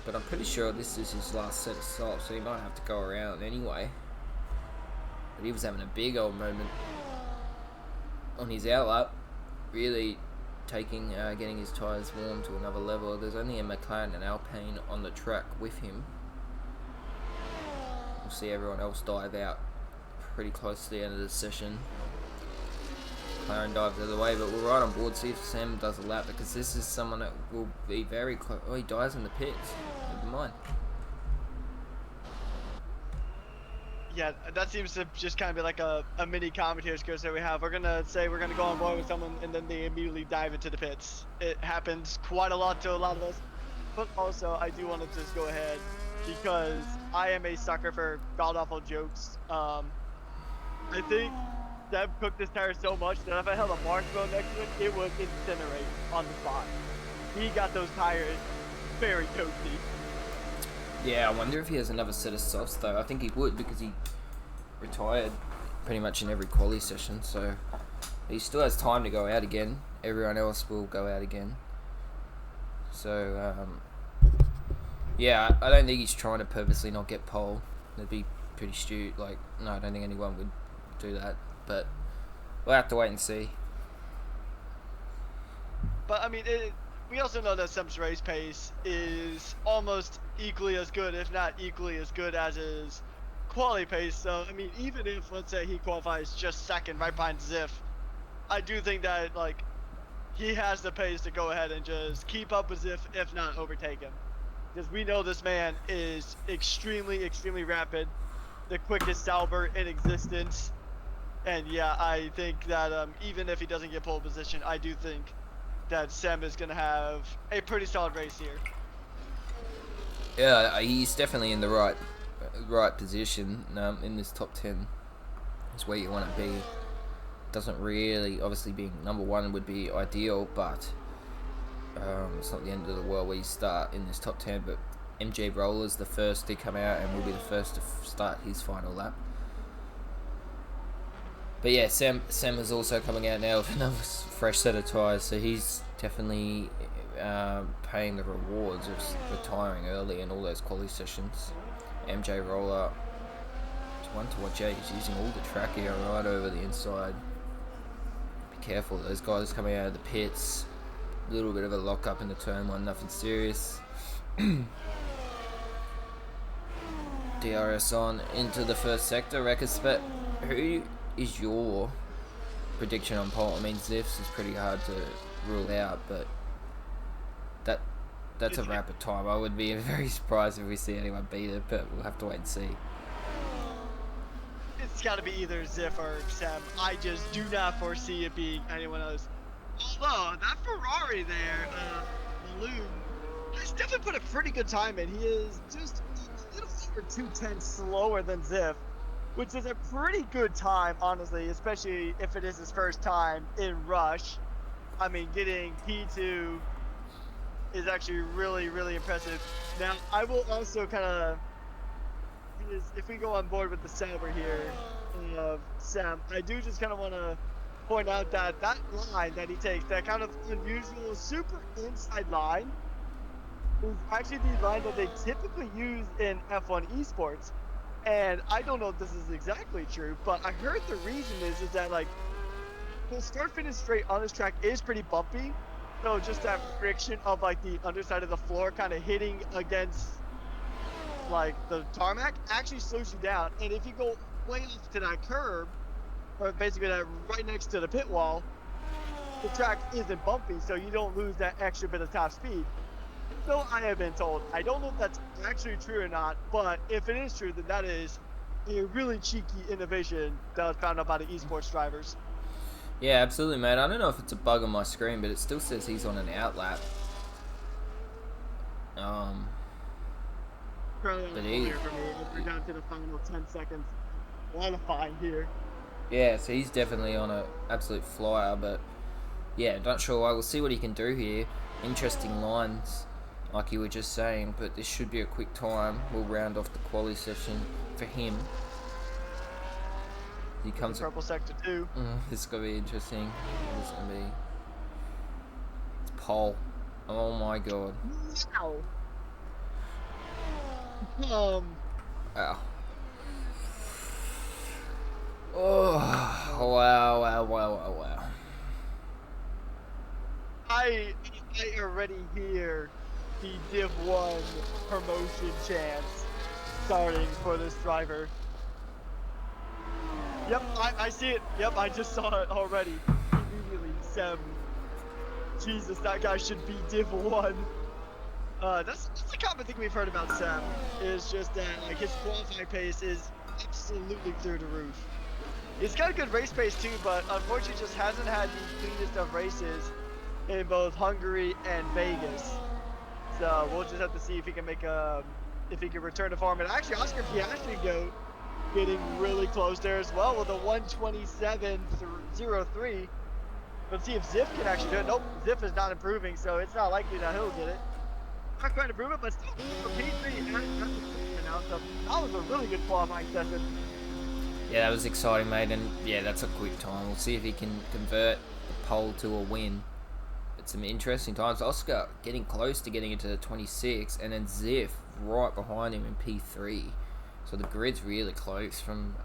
But I'm pretty sure this is his last set of stops, so he might have to go around anyway. But he was having a big old moment on his outlap, really getting his tyres warm to another level. There's only a McLaren and Alpine on the track with him. We'll see everyone else dive out pretty close to the end of the session. McLaren dives out of the way, but we're right on board. See if Sam does a lap, because this is someone that will be very close. Oh, he dies in the pits. Never mind. Yeah, that seems to just kind of be like a mini commentator skills that we have. We're gonna say we're gonna go on board with someone, and then they immediately dive into the pits. It happens quite a lot to a lot of us. But also, I do want to just go ahead because I am a sucker for god awful jokes. I think Seb cooked this tire so much that if I held a marshmallow next to it, it would incinerate on the spot. He got those tires very toasty. Yeah, I wonder if he has another set of softs though. I think he would, because he retired pretty much in every quali session, so he still has time to go out again. Everyone else will go out again. So, yeah, I don't think he's trying to purposely not get pole. That'd be pretty stupid. Like, no, I don't think anyone would do that. But we'll have to wait and see. But I mean, we also know that Seb's race pace is almost equally as good, if not equally as good as his quali pace. So I mean, even if let's say he qualifies just second right behind Ziff, I do think that like he has the pace to go ahead and just keep up with Ziff, if not overtake him. Because we know this man is extremely, extremely rapid, the quickest Sauber in existence. And yeah, I think that even if he doesn't get pole position, I do think that Sam is going to have a pretty solid race here. Yeah, he's definitely in the right position in this top 10. It's where you want to be. Doesn't really, obviously being number one would be ideal, but it's not the end of the world where you start in this top 10. But MJ Roller's the first to come out and will be the first to start his final lap. But yeah, Sam is also coming out now with another fresh set of tyres, so he's definitely paying the rewards of retiring early in all those quali sessions. MJ Roller, it's one to watch out. He's using all the track here right over the inside. Be careful, those guys coming out of the pits. A little bit of a lock up in the turn one, nothing serious. DRS on into the first sector. Records, but who is your prediction on pole? I mean, Ziff's is pretty hard to rule out, but that's a rapid time. I would be very surprised if we see anyone beat it, but we'll have to wait and see. It's got to be either Ziff or Sam. I just do not foresee it being anyone else. Although, that Ferrari there, Balloon, has definitely put a pretty good time in. He is just a little over 2/10 slower than Ziff, which is a pretty good time, honestly, especially if it is his first time in Rush. I mean, getting P2 is actually really, really impressive. Now, I will also kind of, if we go on board with the Sauber here, Sam, I do just kind of want to point out that that line that he takes, that kind of unusual, super inside line, is actually the line that they typically use in F1 esports. And I don't know if this is exactly true, but I heard the reason is that like the start finish straight on this track is pretty bumpy. So just that friction of like the underside of the floor kind of hitting against like the tarmac actually slows you down, and if you go way off to that curb, or basically that right next to the pit wall, the track isn't bumpy, so you don't lose that extra bit of top speed. So I have been told. I don't know if that's actually true or not, but if it is true, then that is a really cheeky innovation that was found out by the esports drivers. Yeah, absolutely, mate. I don't know if it's a bug on my screen, but it still says he's on an outlap. Currently But on he- clear for me. We're down to the final 10 seconds. Qualifying here. Yeah, so he's definitely on a absolute flyer, but yeah, not sure why. We'll see what he can do here. Interesting lines, like you were just saying, but this should be a quick time. We'll round off the quali session for him. He comes. Purple sector 2. This is gonna be interesting. This is gonna be. It's pole. Oh my god. Wow. Wow. Oh, wow. I already hear the Div 1 promotion chance starting for this driver. Yep, I see it. Yep, I just saw it already. Immediately, Sem. Jesus, that guy should be Div 1. That's the common thing we've heard about Sem. Is just that like his qualifying pace is absolutely through the roof. He's got a good race pace too, but unfortunately just hasn't had the cleanest of races in both Hungary and Vegas. So we'll just have to see if he can make if he can return to form. And actually, Oscar Piastri getting really close there as well with a 1:27.03. Let's see if Ziff can actually do it. Nope, Ziff is not improving, so it's not likely that he'll get it. Not quite improvement, but still for P3 now. So that was a really good qualifying session. Yeah, that was exciting, mate, and yeah, that's a quick time. We'll see if he can convert the pole to a win. It's some interesting times. Oscar getting close to getting into the 26, and then Ziff right behind him in P3. So the grid's really close from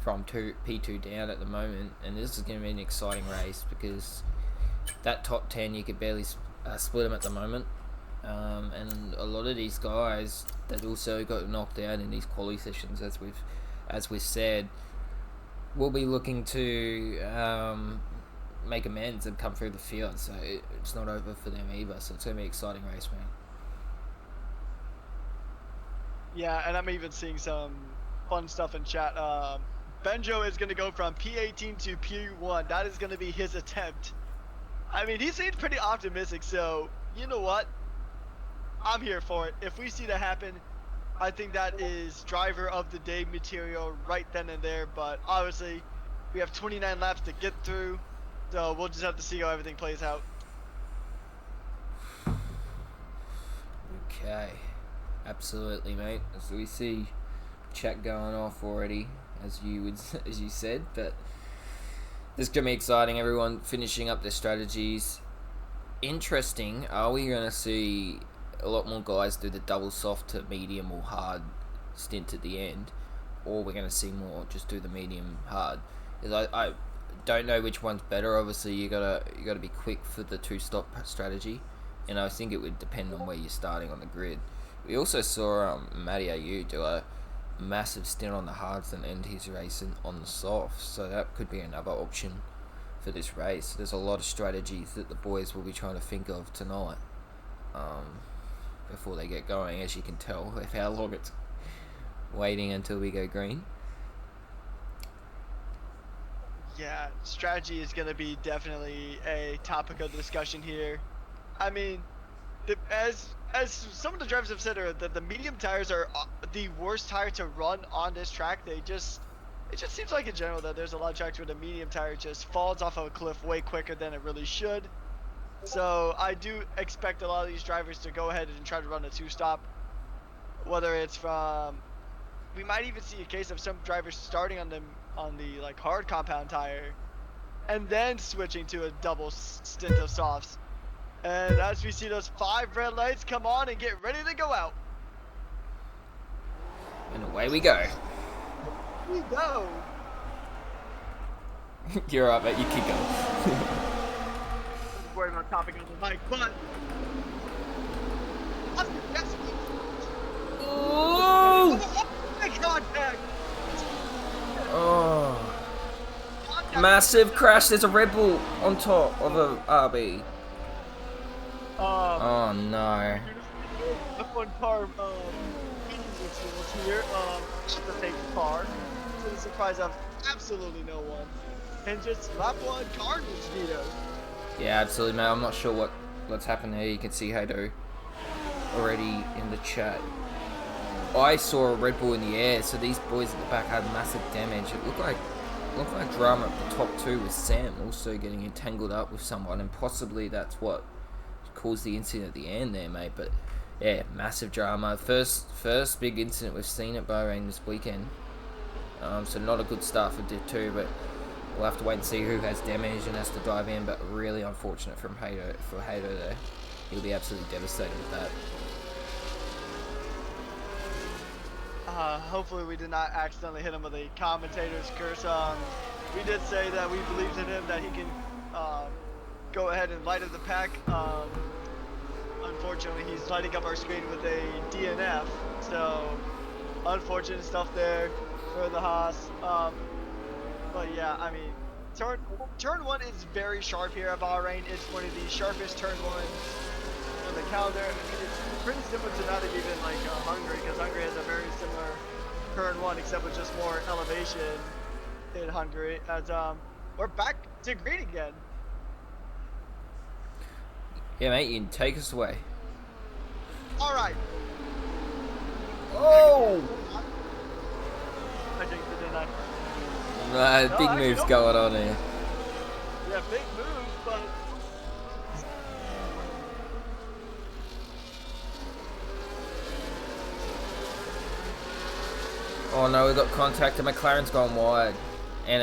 P2 down at the moment, and this is going to be an exciting race because that top 10 you could barely split them at the moment. And a lot of these guys that also got knocked out in these quali sessions, as we've said, will be looking to make amends and come through the field. So it's not over for them either. So it's gonna be an exciting race, man. Yeah, and I'm even seeing some fun stuff in chat. Benjo is gonna go from P18 to P1. That is gonna be his attempt. I mean, he seems pretty optimistic. So you know what? I'm here for it. If we see that happen, I think that is driver of the day material right then and there. But obviously, we have 29 laps to get through, so we'll just have to see how everything plays out. Okay, absolutely, mate. So we see chat going off already, as you said, but this is gonna be exciting. Everyone finishing up their strategies. Interesting. Are we gonna see a lot more guys do the double soft to medium or hard stint at the end, or we're going to see more just do the medium hard? Because I don't know which one's better. Obviously, you gotta be quick for the two-stop strategy, and I think it would depend on where you're starting on the grid. We also saw Matty Ayew do a massive stint on the hards and end his race on the softs, so that could be another option for this race. There's a lot of strategies that the boys will be trying to think of tonight. Before they get going, as you can tell with how long it's waiting until we go green. Yeah, strategy is going to be definitely a topic of discussion here. I mean, as some of the drivers have said, that the medium tires are the worst tire to run on this track. It just seems like in general that there's a lot of tracks where the medium tire just falls off of a cliff way quicker than it really should. So I do expect a lot of these drivers to go ahead and try to run a two-stop. Whether it's from, we might even see a case of some drivers starting on the like hard compound tire, and then switching to a double stint of softs. And as we see those 5 red lights come on and get ready to go out. And away we go. We go. You're right, mate. You keep going. Worried about topic on the mic, but Oh! Contact! Oh, Contact! massive crash. There's a Red Bull on top of a RB. Oh no. F1 car here. The safety car. To the surprise of absolutely no one. And just lap one Cardinals veto. Yeah, absolutely, mate. I'm not sure what's happened here. You can see Hado already in the chat. I saw a Red Bull in the air, so these boys at the back had massive damage. It looked like drama at the top two, with Sam also getting entangled up with someone, and possibly that's what caused the incident at the end there, mate. But yeah, massive drama. First big incident we've seen at Bahrain this weekend. So not a good start for Div 2, but we'll have to wait and see who has damage and has to dive in. But really unfortunate for Hado there. He'll be absolutely devastated with that. Hopefully we did not accidentally hit him with a commentator's curse. We did say that we believed in him, that he can go ahead and light up the pack. Unfortunately, he's lighting up our screen with a DNF. So, unfortunate stuff there for the Haas. But yeah, I mean, turn one is very sharp here at Bahrain. It's one of the sharpest turn ones on the calendar. I mean, it's pretty similar to that of even like Hungary, because Hungary has a very similar turn one, except with just more elevation in Hungary. As we're back to green again. Yeah, mate, you can take us away. All right. Oh! I think didn't I? Big moves going on here. Yeah, big move, but. Oh no, we got contact. The McLaren's gone wide, and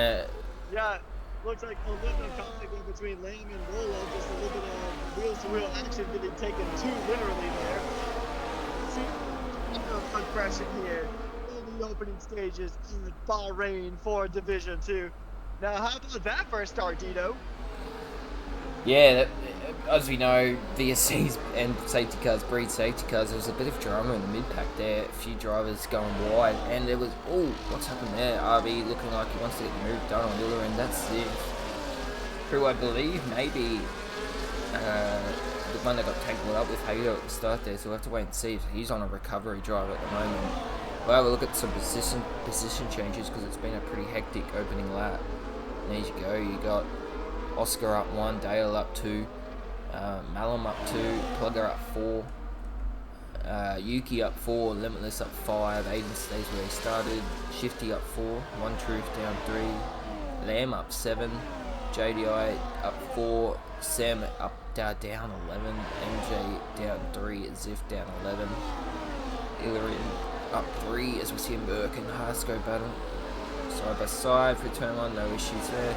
Yeah, looks like a little bit of conflict in between Lamb and Rolo. Just a little bit of wheels-to-wheel action getting taken too literally there. See, aggression here in the opening stages in Bahrain for Division 2. Now, how about that for a start, Dito? yeah, as we know, VSCs and safety cars breed safety cars. There was a bit of drama in the mid-pack there. A few drivers going wide, and there was, oh, what's happened there? RB looking like he wants to get moved down on Miller, and that's it. Who I believe maybe the one that got tangled up with Hado at the start there, so we'll have to wait and see if he's on a recovery drive at the moment. We'll have a look at some position changes, because it's been a pretty hectic opening lap. There you go, you got Oscar up 1, Dale up 2, Malum up 2, Plugger up 4, Yuki up 4, Limitless up 5, Aiden stays where he started, Shifty up 4, One Truth down 3, Lamb up 7, JDI up 4, Sam up down 11, MJ down 3, Ziff down 11, Illyrian up 3 as we see Merck and Hasko battle side by side for turn 1, no issues there.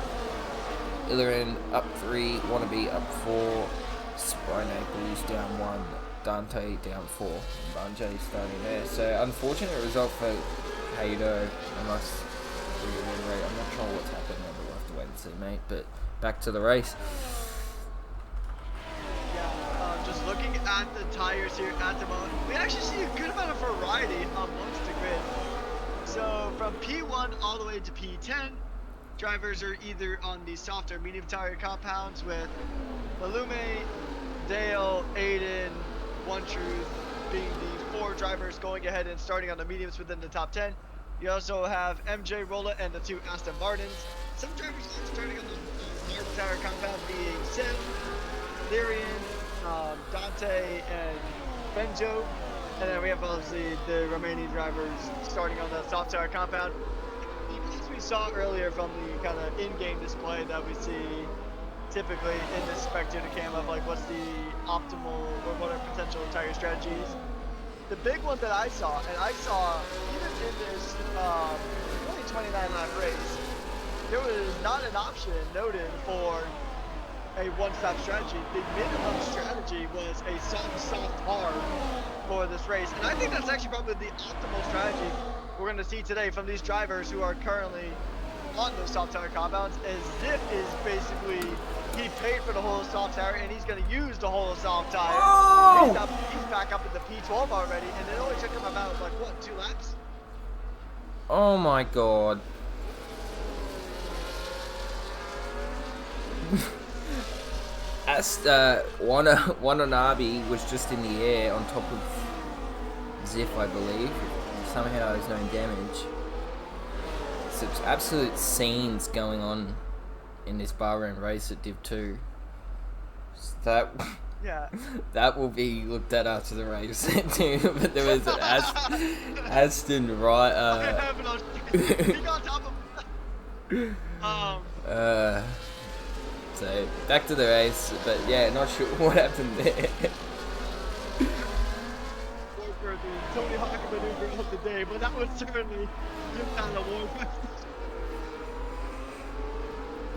Illyrian up 3, Wannabe up 4, Spy Naples down 1, Dante down 4, Banjay starting there. So unfortunate result for Hado. I must reiterate, I'm not sure what's happened there, but we'll have to wait and see, mate. But back to the race. Yeah, just looking at the tires here at the moment, we actually see a good amount of variety amongst the grid. So from P1 all the way to P10, drivers are either on the soft or medium tire compounds, with Malume, Dale, Aiden, One Truth being the 4 drivers going ahead and starting on the mediums within the top 10. You also have MJ, Rolla, and the 2 Aston Martins. Some drivers starting on the hard tire compound being Sim, Lyrian, Dante, and Benjo. And then we have obviously the remaining drivers starting on the soft tire compound. As we saw earlier from the kind of in-game display that we see typically in this spectator cam of like what's the optimal or what are potential tire strategies. The big one that I saw, and I saw even in this only 29 lap race, there was not an option noted for a one-stop strategy. The minimum strategy was a soft, hard for this race. And I think that's actually probably the optimal strategy we're going to see today from these drivers who are currently on those soft tire compounds. As Ziff is basically, he paid for the whole soft tire and he's going to use the whole soft tire. Oh! He's back up in the P12 already, and it only took him about, like, what, 2 laps? Oh my god. Wananabe was just in the air on top of Ziff, I believe. Somehow there's no damage. So it's absolute scenes going on in this Bahrain race at Div 2. So Yeah. that will be looked at after the race too. But there was an Aston right. I have it on. He got top of. So back to the race, but yeah, not sure what happened there. For the Tony Hawk maneuver of the day, but that was certainly just on the war.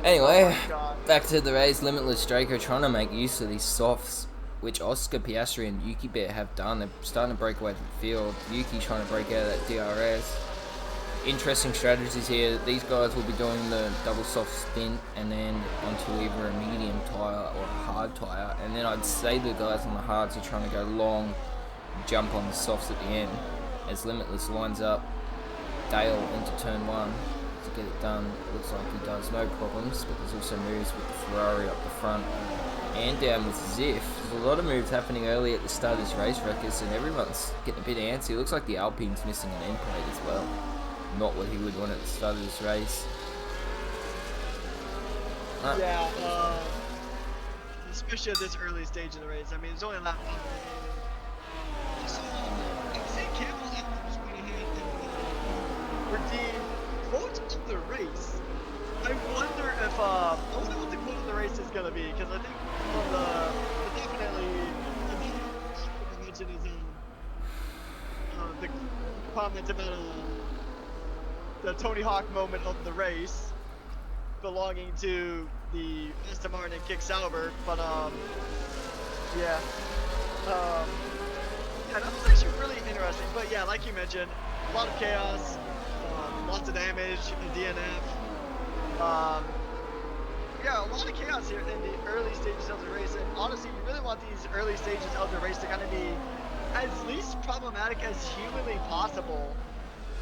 Anyway, Oh my God. back to the race. Limitless Draco trying to make use of these softs, which Oscar Piastri and Yuki Bear have done. They're starting to break away from the field. Yuki trying to break out of that DRS. Interesting strategies here. These guys will be doing the double soft stint and then onto either a medium tyre or a hard tyre. And then I'd say the guys on the hards are trying to go long, jump on the softs at the end. As Limitless lines up Dale into turn 1 to get it done. It looks like he does, no problems, but there's also moves with the Ferrari up the front and down with Ziff. There's a lot of moves happening early at the start of this race, Ruckus, and everyone's getting a bit antsy. It looks like the Alpine's missing an end plate as well. Not what he would want at the start of this race. Yeah, especially at this early stage of the race. I mean, it's only a lap. So, I'd say Campbell was going ahead and redeem quote of the race. I wonder if I wonder what the quote of the race is gonna be, because I think on the definitely I mentioned is the comment about the Tony Hawk moment of the race belonging to the Aston Martin and Kick Sauber, but yeah, that was actually really interesting. But yeah, like you mentioned, a lot of chaos, lots of damage, a DNF. Yeah, a lot of chaos here in the early stages of the race, and honestly, you really want these early stages of the race to kind of be as least problematic as humanly possible.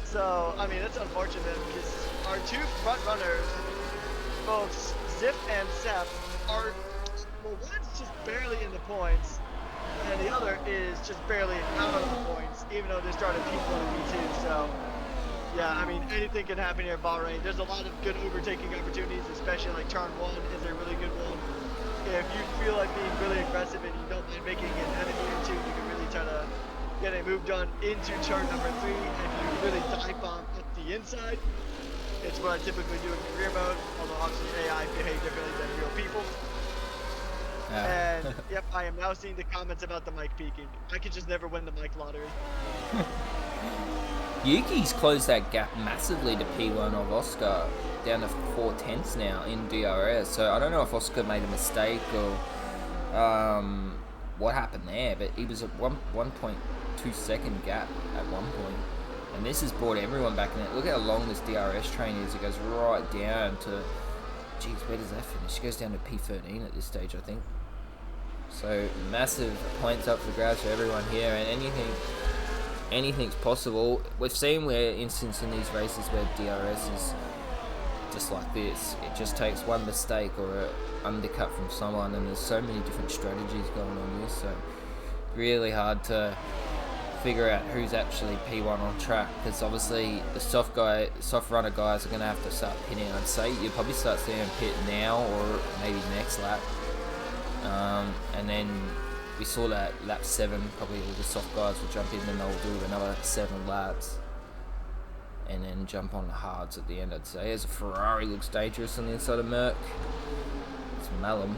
So, I mean, it's unfortunate because our two front runners, both Ziff and Seth, are, well, one's just barely in the points, and the other is just barely out of the points, even though they started P1 and P2. So, yeah, I mean, anything can happen here at Bahrain. There's a lot of good overtaking opportunities, especially like turn 1 is a really good one. If you feel like being really aggressive and you don't mind making an enemy or two, you can really try to get a move done into turn number 3. If you really dive bomb up the inside, it's what I typically do in career mode, although obviously AI behave differently than real people. And yep, I am now seeing the comments about the mic peaking. I could just never win the mic lottery. Yuki's closed that gap massively to P1 of Oscar, down to 4/10 now in DRS. So I don't know if Oscar made a mistake or what happened there, but he was at 1.2 second gap at one point. And this has brought everyone back in it. Look how long this DRS train is. It goes right down to, geez, where does that finish? It goes down to P13 at this stage, I think. So massive points up for grabs for everyone here, and anything's possible. We've seen where instances in these races where DRS is just like this. It just takes one mistake or an undercut from someone, and there's so many different strategies going on here. So really hard to figure out who's actually P1 on track, because obviously the soft runner guys are going to have to start pitting. I'd say you'll probably start seeing them pit now or maybe next lap. And then we saw that lap 7, probably the soft guys will jump in and they'll do another 7 laps and then jump on the hards at the end, I'd say. As a Ferrari looks dangerous on the inside of Merck. It's Malum.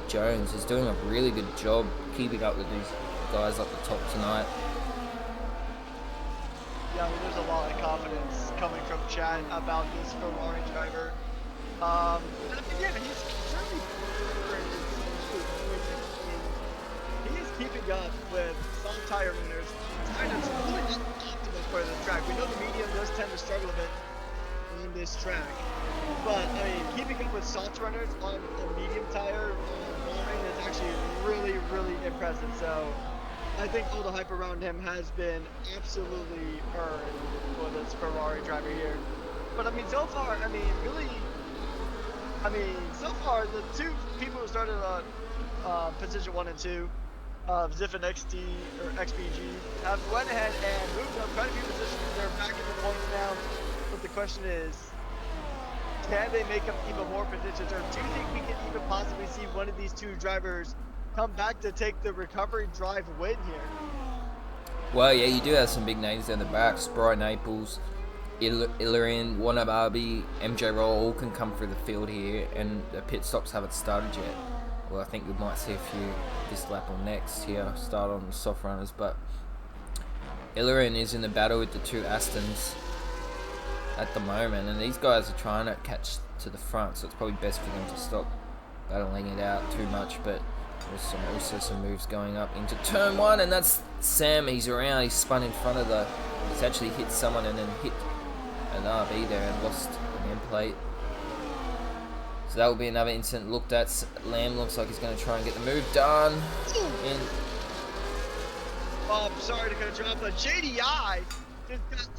Jones is doing a really good job keeping up with these guys up the top tonight. Yeah, I mean, there's a lot of confidence coming from chat about this Ferrari driver. And I mean, yeah, he's certainly he is keeping up with soft tire runners. Tires really not optimal for this track. We know the medium does tend to struggle a bit on this track, but I mean, keeping up with soft runners on a medium tire Bahrain is actually really, really impressive. So I think all the hype around him has been absolutely earned for this Ferrari driver here. But I mean, so far, I mean, really, I mean, so far, the two people who started on position 1 and 2, Ziff and XD or XBG, have went ahead and moved up quite a few positions. They're back in the points now. But the question is, can they make up even more positions, or do you think we can even possibly see one of these two drivers come back to take the recovery drive win here? Well, yeah, you do have some big names down the back. Spry Naples, Illyrian, Wanababi, MJ Roll all can come through the field here, and the pit stops haven't started yet. Well, I think we might see a few this lap or next here start on the soft runners, but Illyrian is in the battle with the two Astons at the moment, and these guys are trying to catch to the front, so it's probably best for them to stop battling it out too much. But there's also some moves going up into turn 1, and that's Sam. He's around, he's spun in front of he's actually hit someone and then hit an RB there and lost an end plate. So that will be another incident looked at. Lamb looks like he's going to try and get the move done. Sorry to cut you off, but JDI just got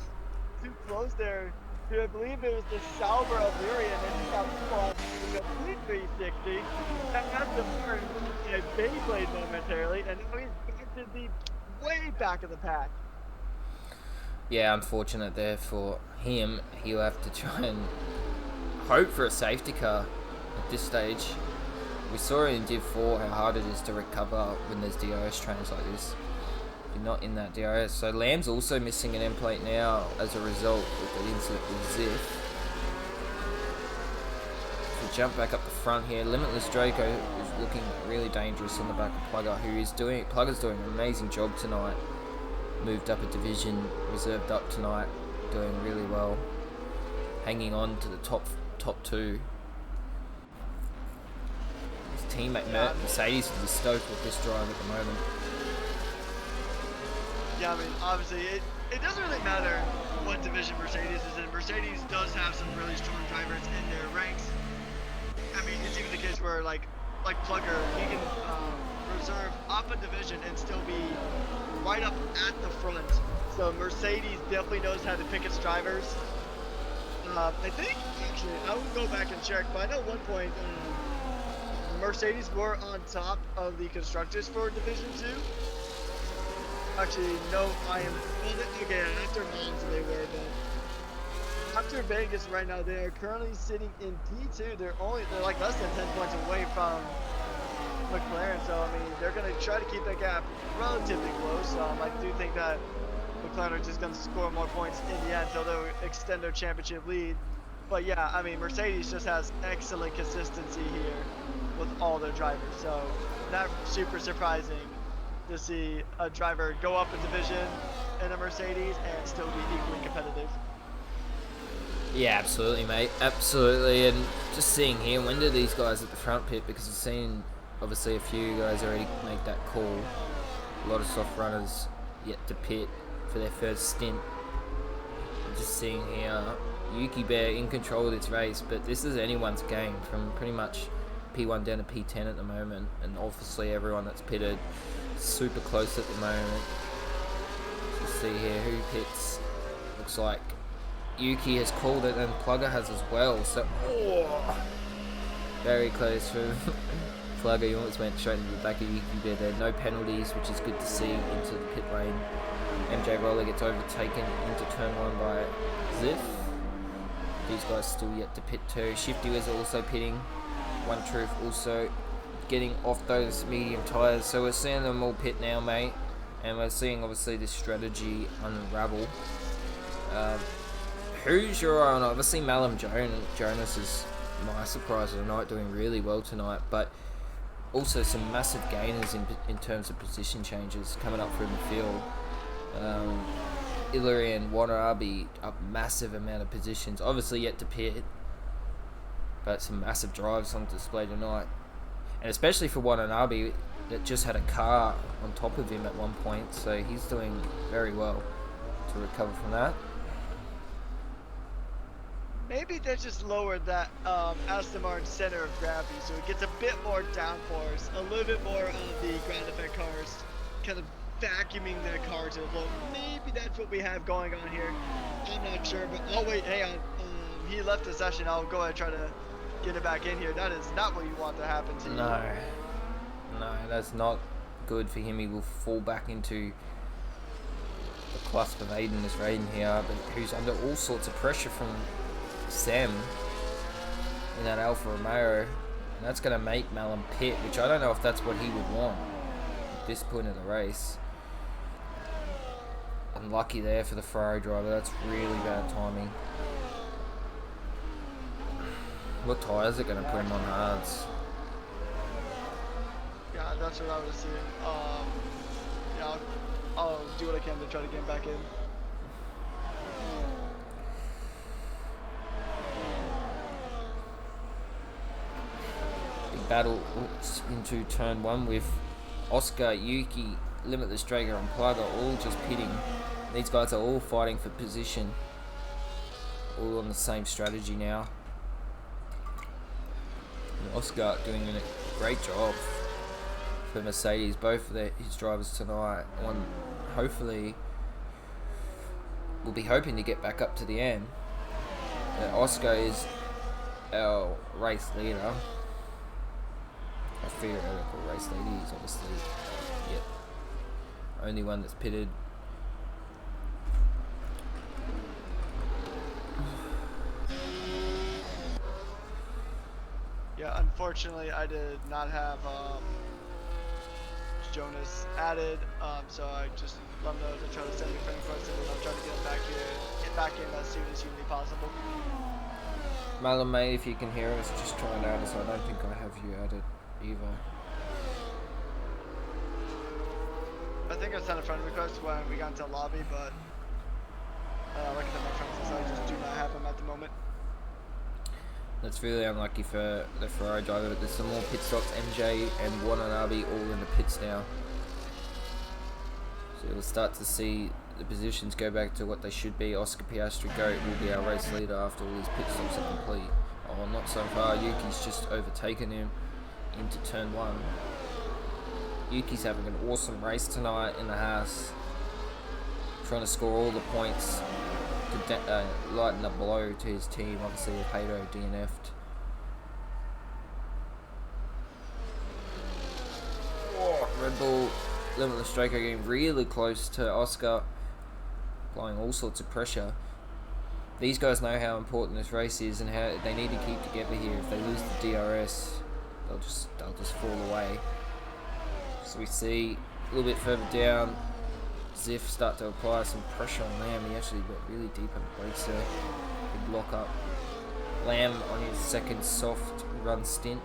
too close there. I believe it was the Sauber of Lyrian, and he got squashed with a complete 360. That got the turn a Beyblade momentarily, and now he's back to the way back of the pack. Yeah, unfortunate there for him. He'll have to try and hope for a safety car at this stage. We saw in Div 4 how hard it is to recover when there's DRS trains like this. You're not in that DRS. So Lamb's also missing an end plate now as a result with the incident with Ziff. So jump back up the front here. Limitless Draco is looking really dangerous on the back of Plugger, Plugger's doing an amazing job tonight. Moved up a division, reserved up tonight, doing really well. Hanging on to the top two. His teammate Mercedes is stoked with this drive at the moment. Yeah, I mean, obviously, it doesn't really matter what division Mercedes is in. Mercedes does have some really strong drivers in their ranks. I mean, it's even the case where, like Plugger, he can reserve up a division and still be right up at the front. So Mercedes definitely knows how to pick its drivers. I think, actually, I will go back and check, but I know at one point Mercedes were on top of the constructors for Division 2. Actually, no, okay, after Monza they were, but after Vegas right now, they are currently sitting in P2. They're like less than 10 points away from McLaren, so I mean, they're going to try to keep that gap relatively close. I do think that McLaren are just going to score more points in the end, so they'll extend their championship lead. But yeah, I mean, Mercedes just has excellent consistency here with all their drivers, so not super surprising to see a driver go up a division in a Mercedes and still be equally competitive. Yeah, absolutely, mate. Absolutely. And just seeing here, when do these guys at the front pit? Because I've seen, obviously, a few guys already make that call. A lot of soft runners yet to pit for their first stint. I'm just seeing here, Yuki Bear in control of this race, but this is anyone's game from pretty much P1 down to P10 at the moment. And obviously, everyone that's pitted super close at the moment. Let's see here who pits. Looks like Yuki has called it and Plugger has as well, so very close for Plugger. You almost went straight into the back of Yuki Bear there. No penalties, which is good to see into the pit lane. MJ Roller gets overtaken into turn 1 by Ziff. These guys still yet to pit too. Shifty was also pitting. One Truth also getting off those medium tyres. So we're seeing them all pit now, mate. And we're seeing obviously this strategy unravel. Who's your eye on? Obviously Malum Jonas is my surprise of the night, doing really well tonight, but also some massive gainers in terms of position changes coming up through the field. Illyria and Watanabe up massive amount of positions, obviously yet to pit, but some massive drives on display tonight. And especially for Watanabe, that just had a car on top of him at one point, so he's doing very well to recover from that. Maybe they just lowered that Aston Martin center of gravity, so it gets a bit more downforce, a little bit more of the ground effect cars kind of vacuuming the car to the floor. Maybe that's what we have going on here. I'm not sure, but oh wait, hang on. He left the session. I'll go ahead and try to get it back in here. That is not what you want to happen to you. No, that's not good for him. He will fall back into the clasp of Aiden as Raiden here, but who's under all sorts of pressure from Sam in that Alfa Romeo. And that's going to make Malin pit, which I don't know if that's what he would want at this point of the race. Unlucky there for the Ferrari driver. That's really bad timing. What tyres are going to put him on hards? Yeah, that's what I was seeing. Yeah, I'll do what I can to try to get him back in. Big battle into turn one with Oscar, Yuki, Limitless Drager and Plugger all just pitting. These guys are all fighting for position. All on the same strategy now. And Oscar doing a great job for Mercedes, both of his drivers tonight. One hopefully will be hoping to get back up to the end. Oscar is our race leader. A theoretical race leader. He's obviously only one that's pitted. Yeah, unfortunately, I did not have Jonas added, so I just let him know to try to send me friend request, and I'll try to get him back here, get back in as soon as humanly possible. Malin, mate, if you can hear us, just try and add us. I don't think I have you added either. I think I sent a friend request when we got into lobby, but like I said, my friends, so I just do not have them at the moment. That's really unlucky for the Ferrari driver, but there's some more pit stops. MJ and Watanabe all in the pits now. So we'll start to see the positions go back to what they should be. Oscar Piastri Goat will be our race leader after all these pit stops are complete. Oh, not so far. Yuki's just overtaken him into turn one. Yuki's having an awesome race tonight in the house. Trying to score all the points to lighten a blow to his team. Obviously with Hato DNF'd. Oh, Red Bull Limitless Draco getting really close to Oscar, applying all sorts of pressure. These guys know how important this race is and how they need to keep together here. If they lose the DRS, they'll just fall away. So we see a little bit further down, Ziff start to apply some pressure on Lamb. He actually got really deep on the brakes there. Big lock up. Lamb on his second soft run stint.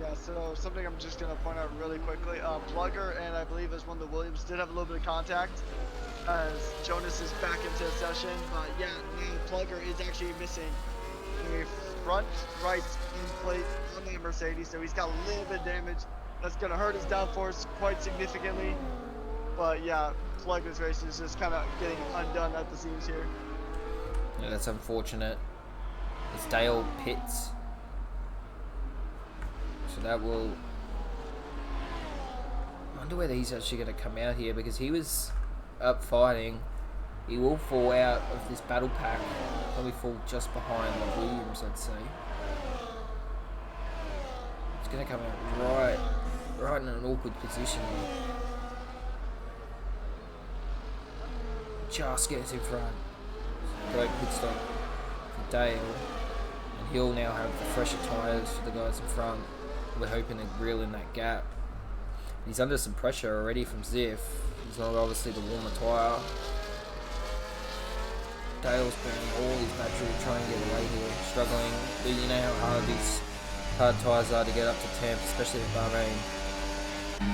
Yeah, so something I'm just gonna point out really quickly. Plugger and I believe as one of the Williams did have a little bit of contact as Jonas is back into the session. But yeah, now Plugger is actually missing a front right end plate on that Mercedes, so he's got a little bit of damage. That's gonna hurt his downforce quite significantly. But yeah, Plugger's race is just kind of getting undone at the seams here. Yeah, that's unfortunate. It's Dale pits. So that will... I wonder whether he's actually going to come out here, because he was up fighting. He will fall out of this battle pack. Probably fall just behind the Williams, I'd say. He's going to come out right in an awkward position here. Just gets in front. Great pit stop for Dale. And he'll now have the fresher tyres for the guys in front. We're hoping to reel in that gap. He's under some pressure already from Ziff. He's not obviously the warmer tyre. Dale's burning all his battery trying to get away here. Struggling. But you know how hard these hard tyres are to get up to temp, especially in Bahrain.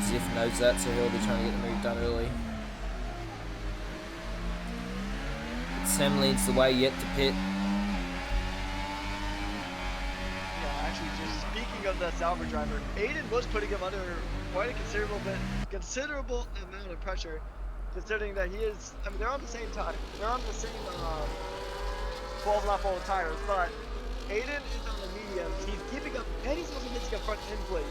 Ziff knows that, so he'll be trying to get the move done early. Sam leads the way yet to pit. Of that Sauber driver, Aiden was putting him under quite a considerable amount of pressure, considering that he is, I mean, they're on the same time, they're on the same 12 lap old tires, but Aiden is on the mediums, he's keeping up, and he's also missing a front end plate,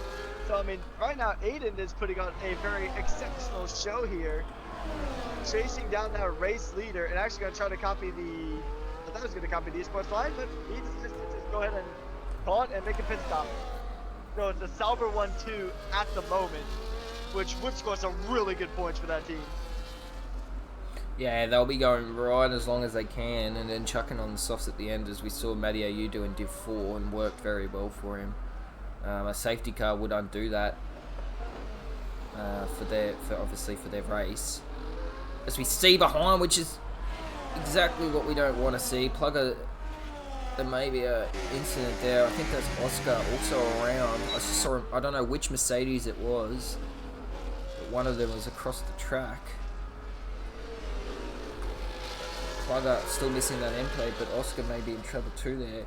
So I mean, right now Aiden is putting on a very exceptional show here, chasing down that race leader and actually gonna try to copy the. I thought he was gonna copy the esports line, but he decides to just go ahead and call it and make a pit stop. So it's a Sauber 1-2 at the moment, which would score some really good points for that team. Yeah, they'll be going right as long as they can, and then chucking on the softs at the end, as we saw Matty AU do in Div 4, and worked very well for him. A safety car would undo that obviously for their race. As we see behind, which is exactly what we don't want to see. Plugger, there may be a incident there. I think that's Oscar also around. I just saw him, I don't know which Mercedes it was, but one of them was across the track. Plugger still missing that end plate, but Oscar may be in trouble too there.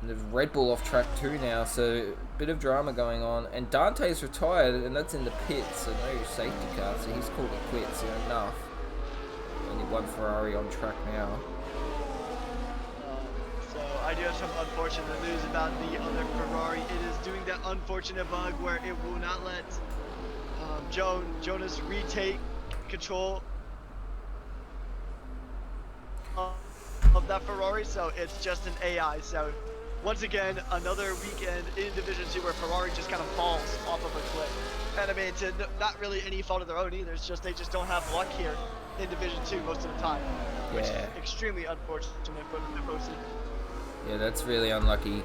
And the Red Bull off track too now, so a bit of drama going on. And Dante's retired, and that's in the pit, so no safety car, so he's called it quits, so enough. Only one Ferrari on track now. So I do have some unfortunate news about the other Ferrari. It is doing that unfortunate bug where it will not let Jonas retake control of that Ferrari, so it's just an AI. So once again, another weekend in Division 2 where Ferrari just kind of falls off of a cliff. And I mean, it's not really any fault of their own either. It's just they just don't have luck here in Division 2 most of the time, which is extremely unfortunate for the OC. Yeah, that's really unlucky.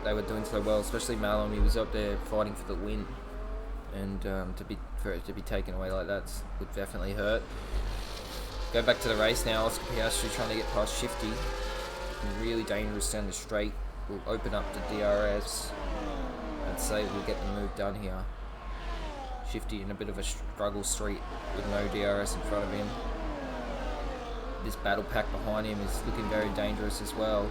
They were doing so well, especially Malum. He was up there fighting for the win, and for it to be taken away like that would definitely hurt. Go back to the race now. Oscar Piastri trying to get past Shifty. Really dangerous down the straight. Will open up the DRS. I'd say we'll get the move done here. Shifty in a bit of a struggle street with no DRS in front of him. This battle pack behind him is looking very dangerous as well.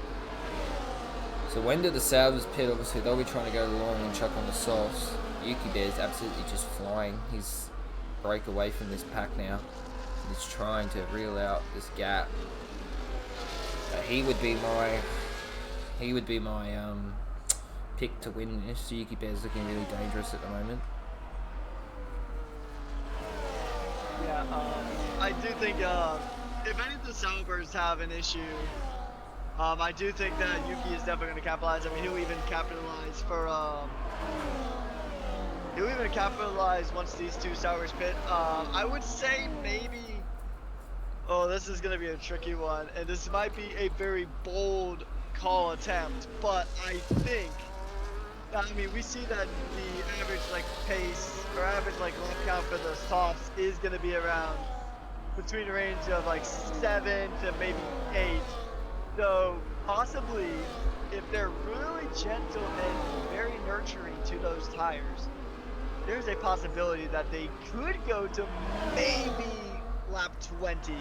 So when do the Salvers pit? Obviously they'll be trying to go long and chuck on the softs. Yuki Bear's absolutely just flying. He's break away from this pack now. He's trying to reel out this gap. He would be my pick to win this. Yuki Bear's looking really dangerous at the moment. Yeah, I do think if any of the Saubers have an issue, I do think that Yuki is definitely going to capitalize. I mean, he'll even capitalize once these two Saubers pit. I would say maybe. Oh, this is going to be a tricky one, and this might be a very bold call attempt, but I think. I mean, we see that the average pace or average lap count for the softs is going to be around between a range of 7 to maybe 8. So possibly, if they're really gentle and very nurturing to those tires, there's a possibility that they could go to maybe lap 20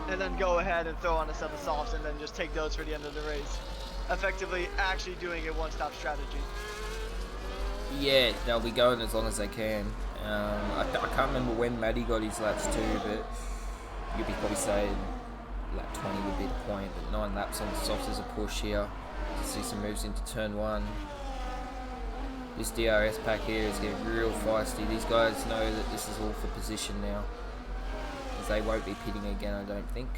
and then go ahead and throw on a set of softs and then just take those for the end of the race. Effectively actually doing a one-stop strategy. Yeah, they'll be going as long as they can. I can't remember when Maddie got his laps too, but you'd be probably saying lap 20 would be the point, but 9 laps on the softs is a push here. To see some moves into turn 1. This DRS pack here is getting real feisty. These guys know that this is all for position now, as they won't be pitting again, I don't think.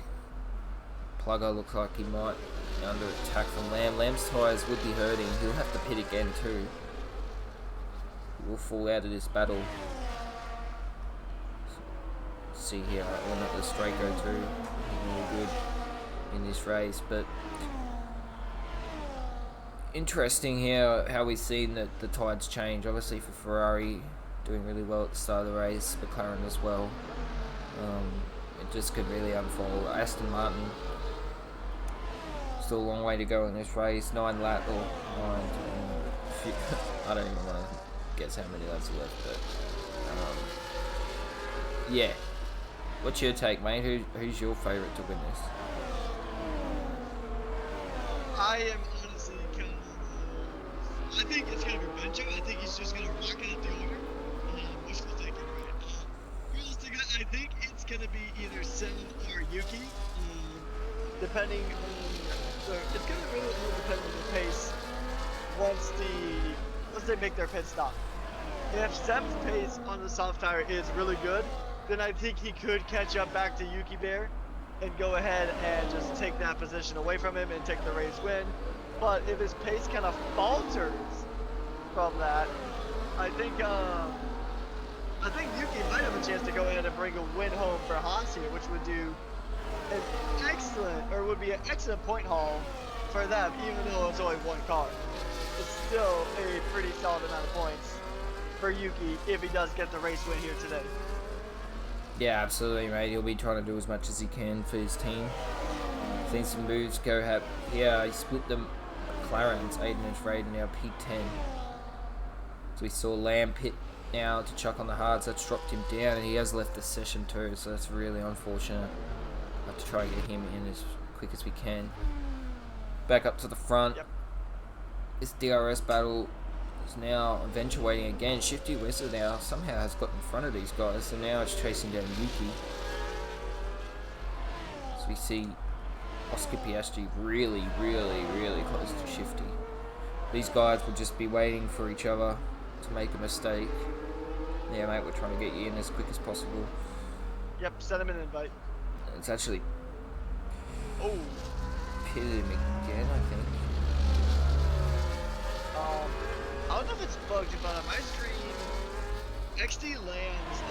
Plugger looks like he might be under attack from Lamb. Lamb's tyres would be hurting. He'll have to pit again too. He will fall out of this battle. See here, I want the straight go too. Really good in this race, but interesting here how we've seen that the tides change. Obviously for Ferrari doing really well at the start of the race, McLaren as well. It just could really unfold. Aston Martin still a long way to go in this race. 9 lap or 9. I don't even want to guess how many laps are left, but yeah. What's your take, mate? Who's your favourite to win this? I am honestly kind of. I think it's gonna be Benjo. I think he's just gonna rock out the order. Wishful thinking, right? Realistically, I think it's gonna be either Sen or Yuki, depending on. So it's gonna really all depend on the pace once they make their pit stop. if Seb's pace on the soft tire is really good, then I think he could catch up back to Yuki Bear and go ahead and just take that position away from him and take the race win. But if his pace kind of falters from that, I think Yuki might have a chance to go ahead and bring a win home for Haas here, which would do an would be an excellent point haul for them, even though it's only one car. It's still a pretty solid amount of points for Yuki if he does get the race win here today. Yeah, absolutely, mate. He'll be trying to do as much as he can for his team. I think some moves go have. Yeah, he split the McLaren's Aiden and Raiden now P10. So we saw Lamb pit now to chuck on the hards. That's dropped him down, and he has left the session too. So that's really unfortunate. I have to try and get him in as quick as we can. Back up to the front. Yep. This DRS battle is now eventuating again. Shifty Wizard now somehow has got in front of these guys, so now it's chasing down Yuki. So we see Oscar Piastri really close to Shifty. These guys will just be waiting for each other to make a mistake. Yeah, mate, we're trying to get you in as quick as possible. Yep, send him an invite. It's actually Oh. pitted him again, I think. I don't know if it's bugged, but on my screen, XD lands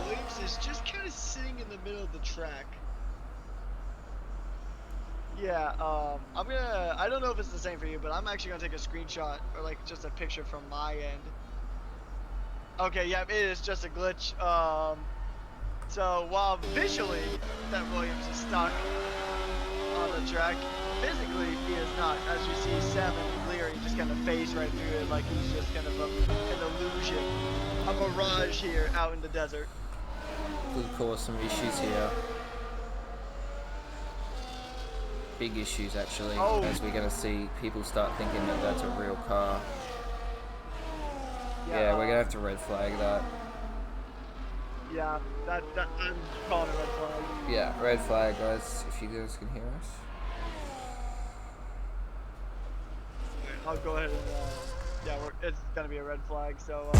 Williams is just kind of sitting in the middle of the track. Yeah, I don't know if it's the same for you, but I'm actually gonna take a screenshot or like just a picture from my end. Okay, yeah, it is just a glitch. So while visually that Williams is stuck on the track, physically he is not. As you see, Sam and Leary just kind of phase right through it like he's just kind of an illusion, a mirage here out in the desert. Could cause some issues here. Big issues actually, as we're going to see people start thinking that that's a real car. Yeah, we're going to have to red flag that. Yeah, that I'm calling a red flag. Yeah, red flag, guys, if you guys can hear us. I'll go ahead and yeah, it's gonna be a red flag. So.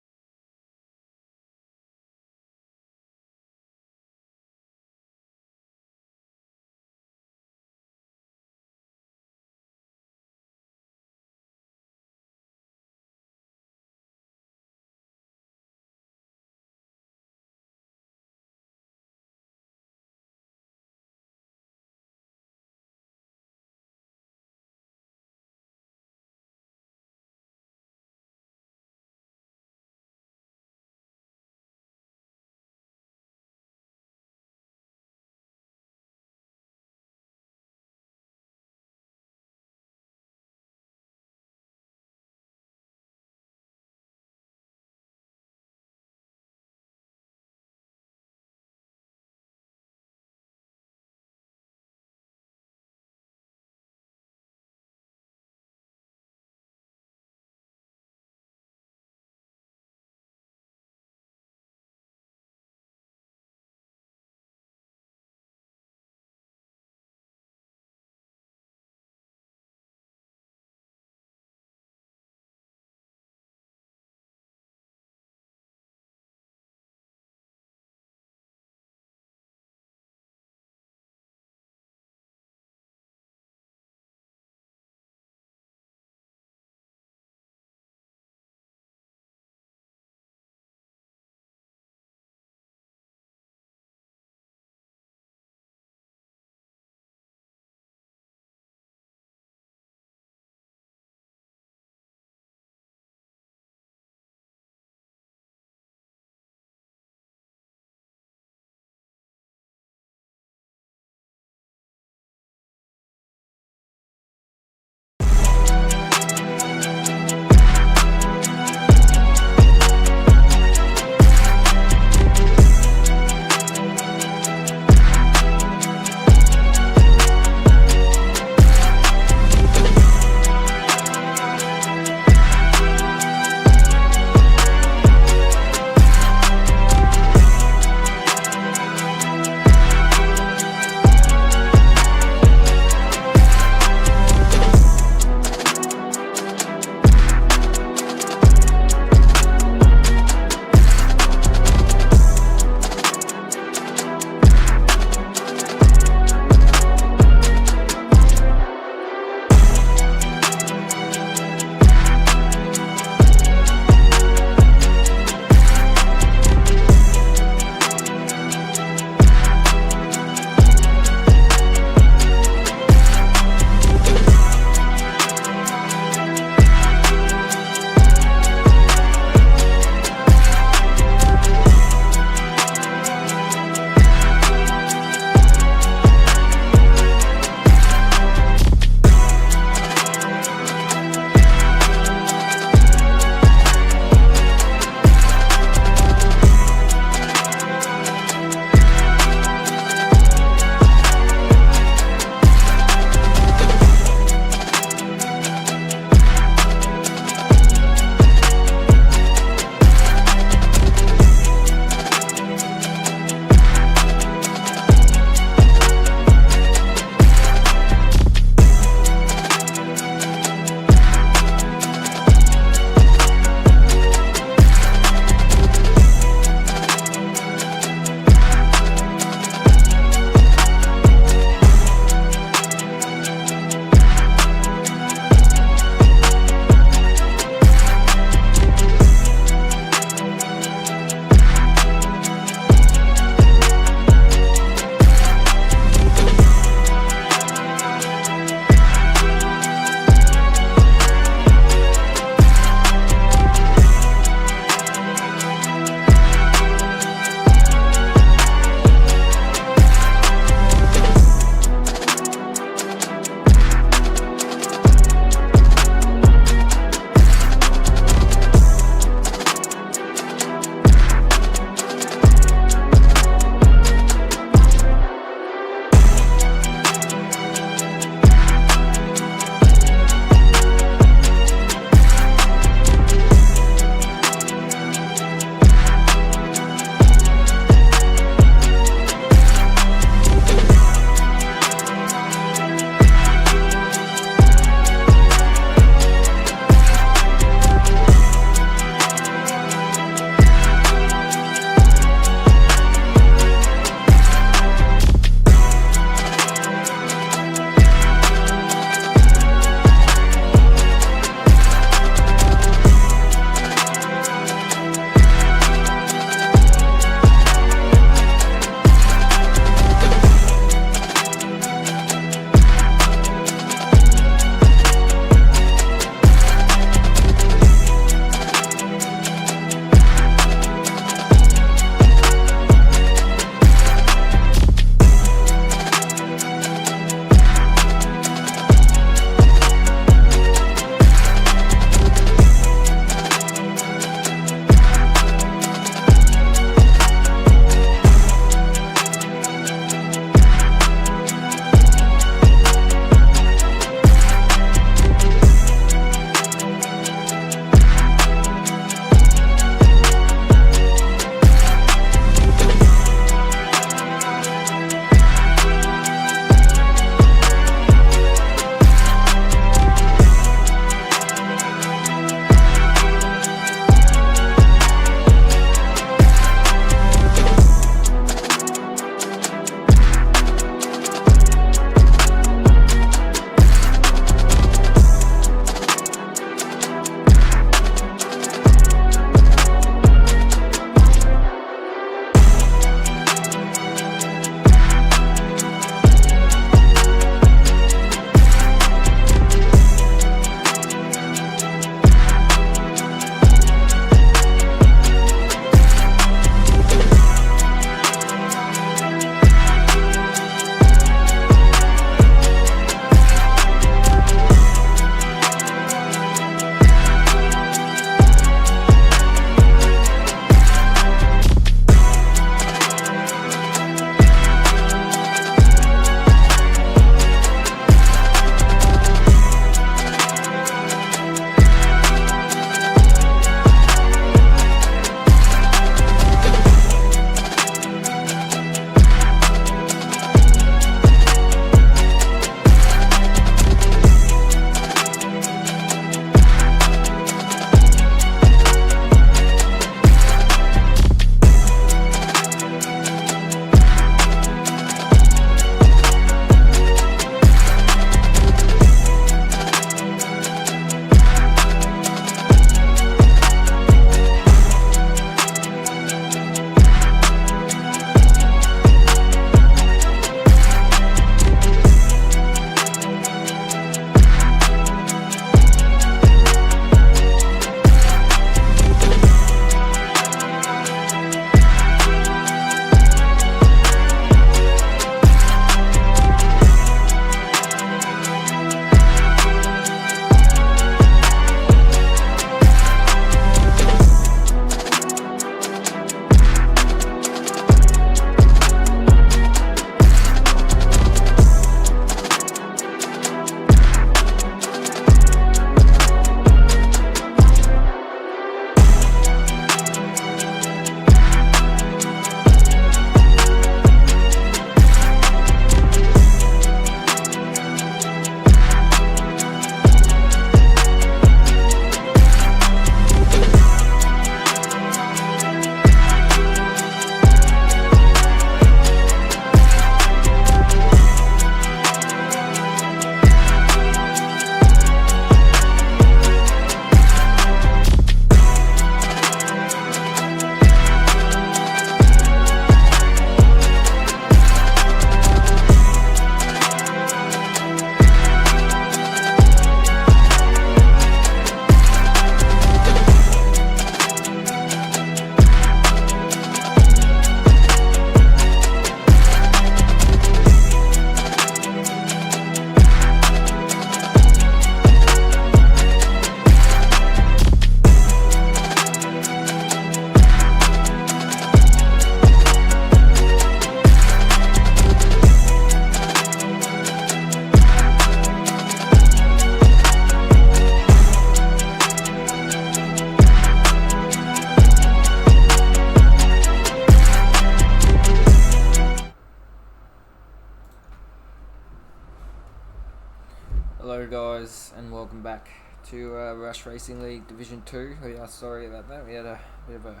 G'day guys, and welcome back to Rush Racing League Division 2. We are sorry about that. We had a bit of a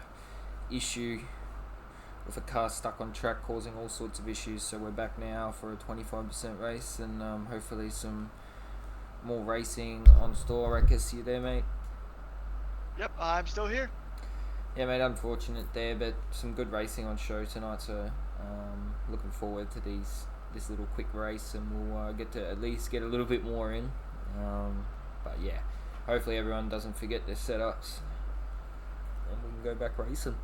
issue with a car stuck on track causing all sorts of issues, so we're back now for a 25% race and hopefully some more racing on store. Rekus, you there, mate? Yep, I'm still here. Yeah, mate, unfortunate there, but some good racing on show tonight, so looking forward to this little quick race, and we'll get to at least get a little bit more in. But yeah, hopefully everyone doesn't forget their setups, and we can go back racing.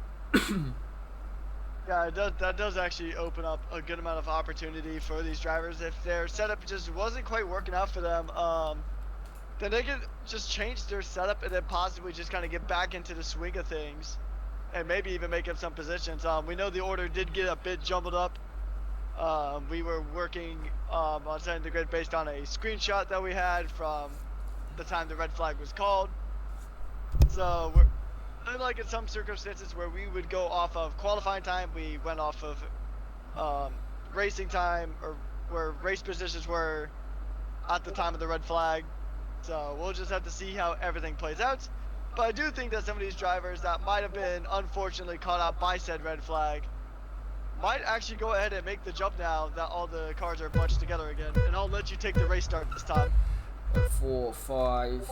Yeah, that does actually open up a good amount of opportunity for these drivers. If their setup just wasn't quite working out for them, then they could just change their setup and then possibly just kind of get back into the swing of things, and maybe even make up some positions. We know the order did get a bit jumbled up. We were working on setting the grid based on a screenshot that we had from the time the red flag was called. So we're unlike in some circumstances where we would go off of qualifying time, we went off of racing time, or where race positions were at the time of the red flag. So we'll just have to see how everything plays out. But I do think that some of these drivers that might have been unfortunately caught out by said red flag might actually go ahead and make the jump now that all the cars are bunched together again. And I'll let you take the race start this time. 4, 5,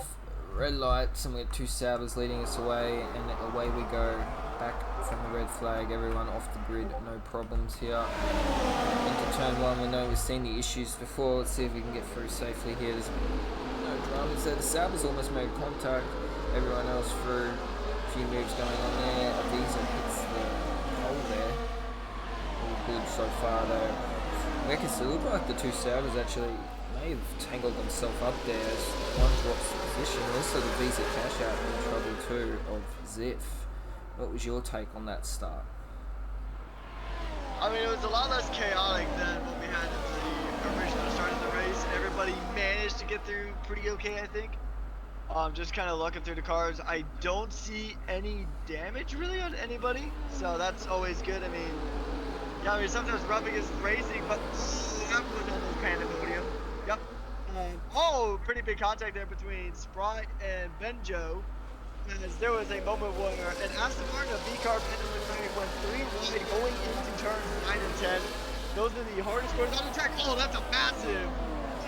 red lights, and we have 2 Saubers leading us away, and away we go back from the red flag. Everyone off the grid, no problems here. Into turn 1, we know we've seen the issues before. Let's see if we can get through safely here. There's no dramas there. The Saubers almost made contact. Everyone else through. A few moves going on there. Avisa hits the hole there. All good so far though. Rekus, it looked like the 2 Saubers actually may have tangled themselves up there as one drops the position. Also the Visa cash out in trouble too of Ziff. What was your take on that start? I mean, it was a lot less chaotic than what we had at the original start of the race. Everybody managed to get through pretty okay, I think. Just kind of looking through the cars. I don't see any damage really on anybody, so that's always good. I mean, yeah, I mean, sometimes roughing is racing, but that was almost pandemonium. Yep. Oh, pretty big contact there between Sprite and Benjo, as there was a moment where an Aston Martin, a V-car, went 3 wide going into turns 9 and 10. Those are the hardest corners on the track. Oh, that's a massive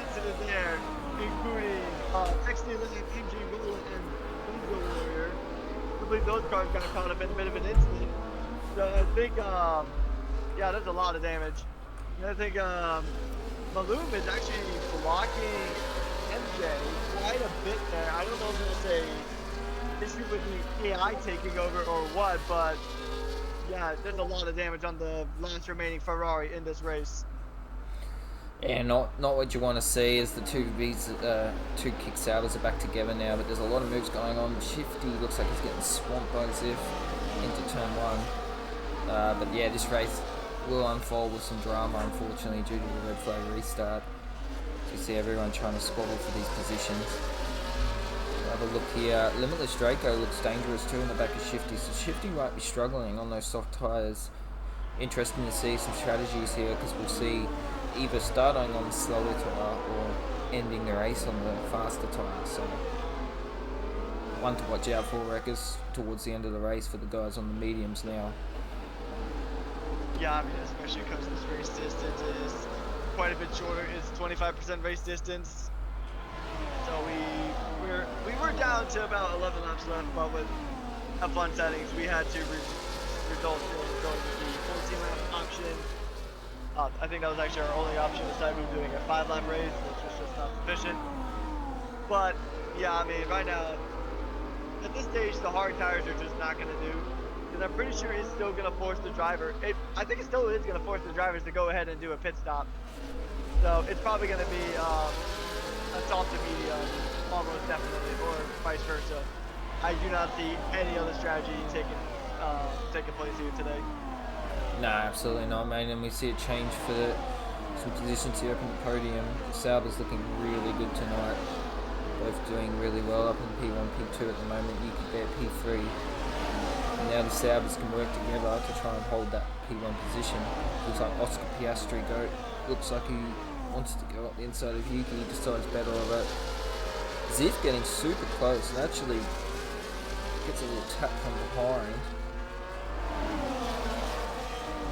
incident there, including XD Lane, MG Roller, and Benzo Warrior. I believe those cars got caught up in a bit of an incident. So I think, yeah, there's a lot of damage. And I think Maloom is actually blocking MJ quite a bit there. I don't know if it's a issue with the AI taking over or what, but yeah, there's a lot of damage on the last remaining Ferrari in this race. Yeah, not what you want to see as the 2 kick Saubers are back together now, but there's a lot of moves going on. Shifty looks like he's getting swamped by Ziff into turn 1. But yeah, this race will unfold with some drama, unfortunately, due to the red flag restart. You see everyone trying to squabble for these positions. Have a look here. Limitless Draco looks dangerous too in the back of Shifty, so Shifty might be struggling on those soft tyres. Interesting to see some strategies here, because we'll see either starting on the slower tyre or ending the race on the faster tyre. So one to watch out for, Rekus, towards the end of the race for the guys on the mediums now. Yeah, I mean, especially because this race distance is quite a bit shorter. It's 25% race distance. So we were down to about 11 laps left, but with F1 settings, we had to result in going with the 14-lap option. I think that was actually our only option this time. We were doing a 5-lap race, which was just not sufficient. But yeah, I mean, right now, at this stage, the hard tires are just not going to do. Because I'm pretty sure it's still going to force the driver. I think it still is going to force the drivers to go ahead and do a pit stop. So it's probably going to be a soft to medium, almost definitely, or vice versa. I do not see any other strategy taking place here today. No, absolutely not, mate. And we see a change for some positions here up in the podium. Sauber's looking really good tonight. Both doing really well up in P1, P2 at the moment. Yuki Bear P3. And now the Saubers can work together to try and hold that P1 position. Looks like Oscar Piastri looks like he wants to go up the inside of Yuki. He decides better of it. Ziff getting super close and actually gets a little tap from behind.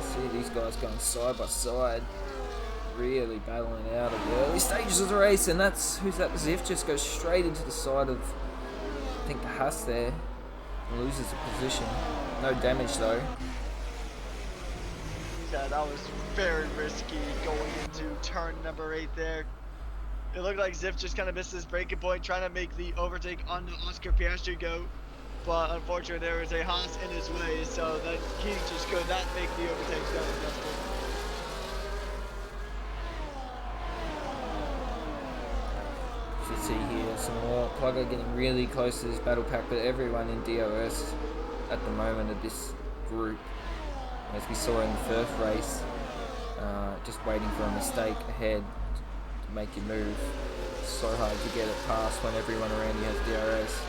See these guys going side by side, really battling out at the early stages of the race, and who's that? Ziff just goes straight into the side of, I think, the Haas there, and loses the position. No damage though. Yeah, that was very risky going into turn number 8 there. It looked like Ziff just kind of missed his breaking point, trying to make the overtake on the Oscar Piastri go. But unfortunately, there was a Haas in his way, so that he just could not make the overtake done. Should see here some more. Plugger getting really close to this battle pack, but everyone in DOS at the moment of this group, as we saw in the first race, just waiting for a mistake ahead to make you move. It's so hard to get it past when everyone around you has DRS.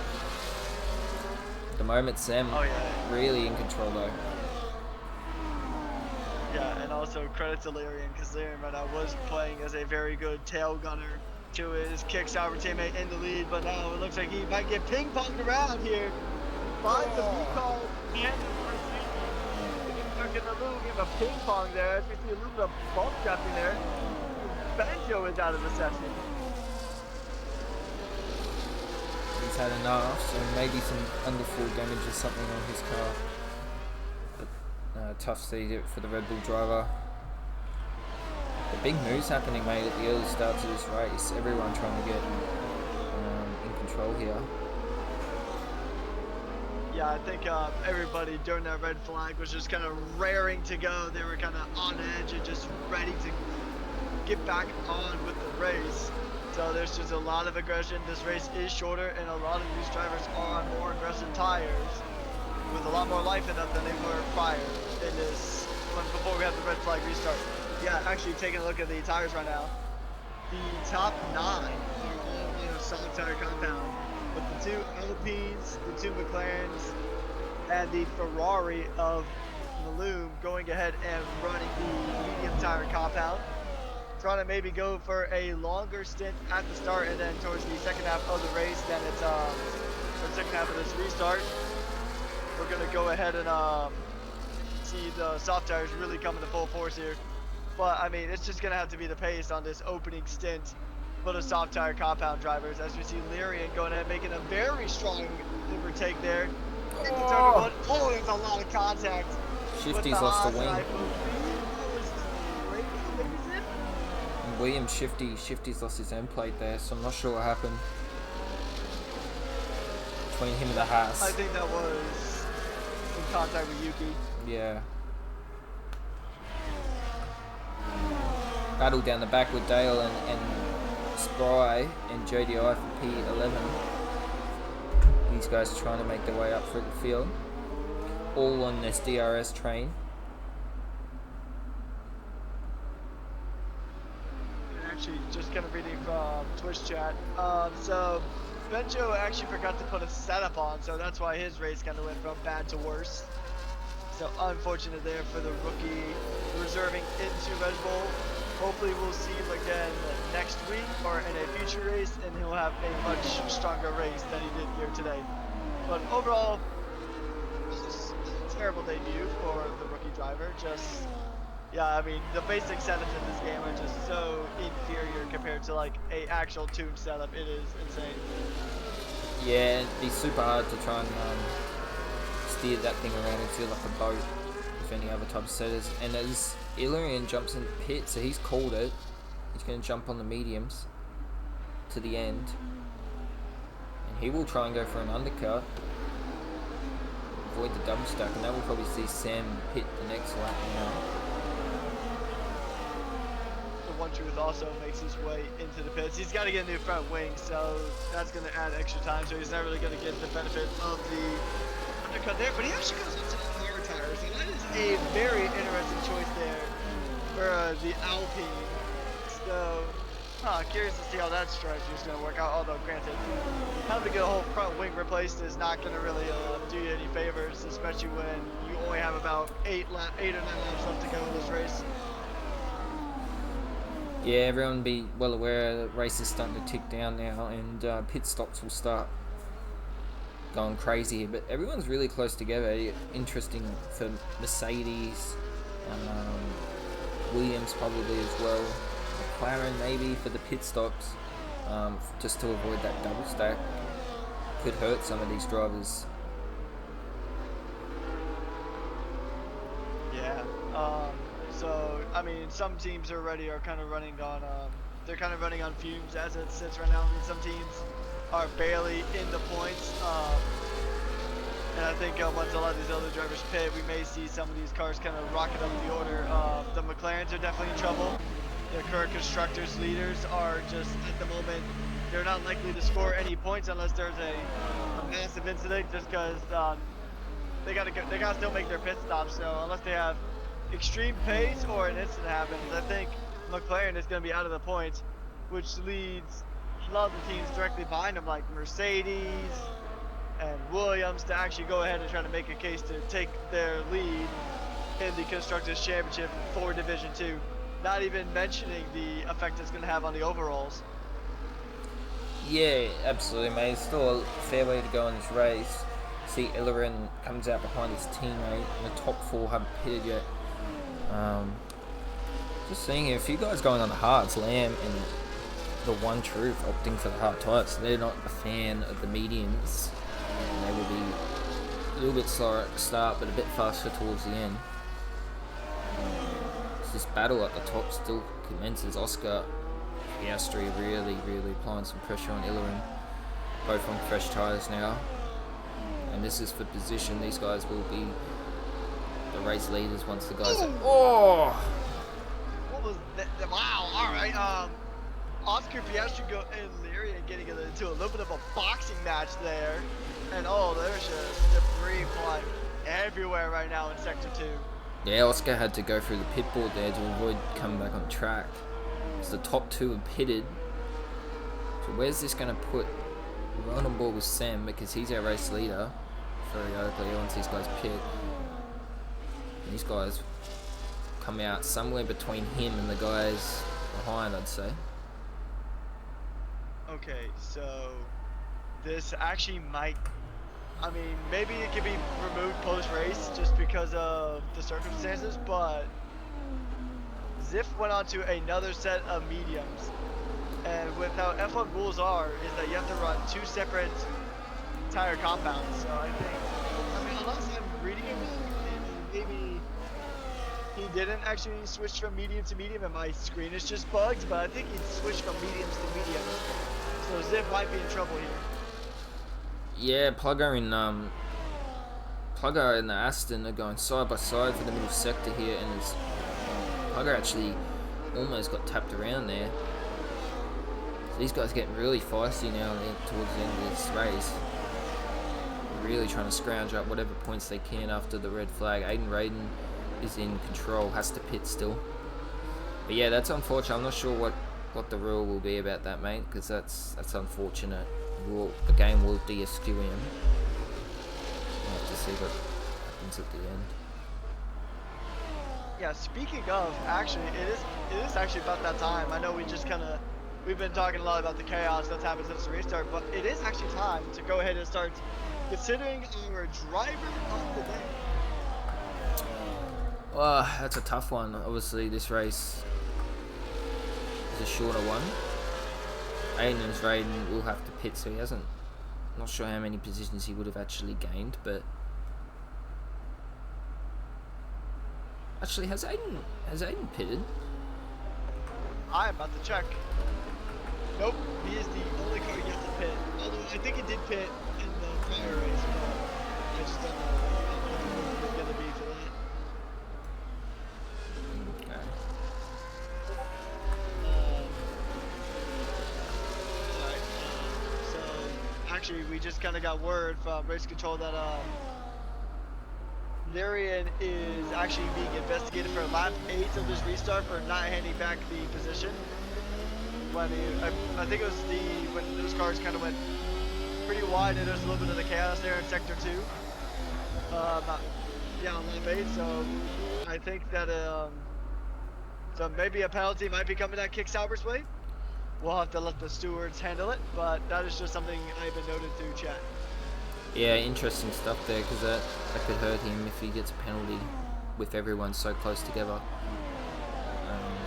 At the moment, Sam really in control though. Yeah, and also credit to Lyrian, because Lyrian right now was playing as a very good tail gunner to his Kickstarter teammate in the lead, but now it looks like he might get ping-ponged around here. Finds the blue call and the little game of ping-pong there, as we see a little bit of bump jumping there. Benjo is out of the session. He's had enough, so maybe some underfoot damage or something on his car. But tough seat for the Red Bull driver. The big moves happening, mate, at the early starts of this race. Everyone trying to get in control here. Yeah, I think everybody during that red flag was just kind of raring to go. They were kind of on edge and just ready to get back on with the race. So there's just a lot of aggression. This race is shorter, and a lot of these drivers are on more aggressive tires with a lot more life in them than they were prior in this, before we had the red flag restart. Yeah, actually taking a look at the tires right now. The top 9 are all in a solid tire compound, with the 2 Alpines, the 2 McLarens, and the Ferrari of Maloom going ahead and running the medium tire compound. Trying to maybe go for a longer stint at the start, and then towards the second half of the race, then it's the second half of this restart, we're gonna go ahead and see the soft tires really coming to full force here. But I mean, it's just gonna have to be the pace on this opening stint for the soft tire compound drivers, as we see Lyrian going ahead making a very strong overtake there. Into turn one. Oh, there's a lot of contact. Shifty's lost a wing. William Shifty's lost his end plate there, so I'm not sure what happened between him and the Haas. I think that was in contact with Yuki. Yeah. Battle down the back with Dale and Spry and JDI for P11. These guys trying to make their way up through the field, all on this DRS train. Actually, just kind of reading from Twitch chat. So Benjo actually forgot to put a setup on, so that's why his race kind of went from bad to worse. So unfortunate there for the rookie reserving into Red Bull. Hopefully we'll see him again next week or in a future race, and he'll have a much stronger race than he did here today. But overall, just a terrible debut for the rookie driver. Just, yeah, I mean, the basic setups in this game are just so inferior compared to like a actual tuned setup. It is insane. Yeah, it'd be super hard to try and steer that thing around and feel like a boat with any other type of setters. And as Illyrian jumps in pit, so he's called it. He's going to jump on the mediums to the end, and he will try and go for an undercut, avoid the double stack, and that will probably see Sam hit the next lap now. The One Truth also makes his way into the pits. He's got to get a new front wing, so that's going to add extra time, so he's not really going to get the benefit of the undercut there, but he actually goes up to the higher tires, and that is a very interesting choice there for the Alpine. So, curious to see how that strategy is going to work out, although granted, having a whole front wing replaced is not going to really do you any favors, especially when you only have about 8 or 9 laps left to go in this race. Yeah, everyone will be well aware the race is starting to tick down now, and pit stops will start going crazy here. But everyone's really close together. Interesting for Mercedes, Williams probably as well, McLaren maybe for the pit stops, just to avoid that double stack. Could hurt some of these drivers. Yeah. So I mean, some teams already are kind of running on. They're kind of running on fumes as it sits right now. I mean, some teams are barely in the points. And I think once a lot of these other drivers pit, we may see some of these cars kind of rocket up the order. The McLarens are definitely in trouble. The current constructors leaders are just at the moment, they're not likely to score any points unless there's a massive incident, just because they gotta still make their pit stops. So unless they have extreme pace or an incident happens, I think McLaren is going to be out of the points, which leads a lot of the teams directly behind them, like Mercedes and Williams, to actually go ahead and try to make a case to take their lead in the Constructors' Championship for Division 2. Not even mentioning the effect it's going to have on the overalls. Yeah, absolutely, mate. Still a fair way to go in this race. See, Illerin comes out behind his teammate, and the top four haven't pitted yet. Just seeing here, a few guys going on the hards, Lamb and the One Truth opting for the hard tyres. They're not a fan of the mediums, and they will be a little bit slower at the start, but a bit faster towards the end. This battle at the top still commences. Oscar Piastri really applying some pressure on Illerin, both on fresh tyres now. And this is for position. These guys will be the race leaders once the guys are... Oh! What was that? Wow, alright. Oscar Piastri and Leary getting into a little bit of a boxing match there. And there's just debris flying everywhere right now in Sector 2. Yeah, Oscar had to go through the pit board there to avoid coming back on track. So the top two are pitted. So where's this going to put... We're on board with Sam because he's our race leader. Very ugly once these guys pit. And these guys come out somewhere between him and the guys behind, I'd say. Okay, so this actually might... I mean, maybe it could be removed post-race just because of the circumstances, but Ziff went on to another set of mediums. And with how F1 rules are, is that you have to run two separate tire compounds. So I mean, unless I'm reading it wrong, maybe he didn't actually switch from medium to medium and my screen is just bugged, but I think he switched from mediums to mediums. So Ziff might be in trouble here. Yeah, Plugger and the Aston are going side by side for the middle sector here, and Plugger actually almost got tapped around there. So these guys are getting really feisty now towards the end of this race. Really trying to scrounge up whatever points they can after the red flag. Aiden Raiden is in control, has to pit still. But yeah, that's unfortunate. I'm not sure what the rule will be about that, mate, because that's unfortunate. The game will DSQ him. We'll have to see what happens at the end. Yeah, speaking of, actually, it is actually about that time. I know we've been talking a lot about the chaos that's happened since the restart, but it is actually time to go ahead and start considering our driver of the day. Well, that's a tough one. Obviously, this race is a shorter one. Aiden's Raiden will have to pit, so he hasn't... Not sure how many positions he would have actually gained, but... Actually, has Aiden pitted? I'm about to check. Nope, he is the only car yet to pit. Although I think he did pit in the prior race, but I just don't know what it's gonna be for that. Okay. Alright, so actually we just kind of got word from race control that Larian is actually being investigated for lap 8 of this restart for not handing back the position. When I think it was when those cars kind of went pretty wide and there was a little bit of the chaos there in Sector 2. Yeah, on lap 8, so I think that So maybe a penalty might be coming that kick Sauber's way. We'll have to let the stewards handle it, but that is just something I've been noted through chat. Yeah, interesting stuff there, because that could hurt him if he gets a penalty with everyone so close together.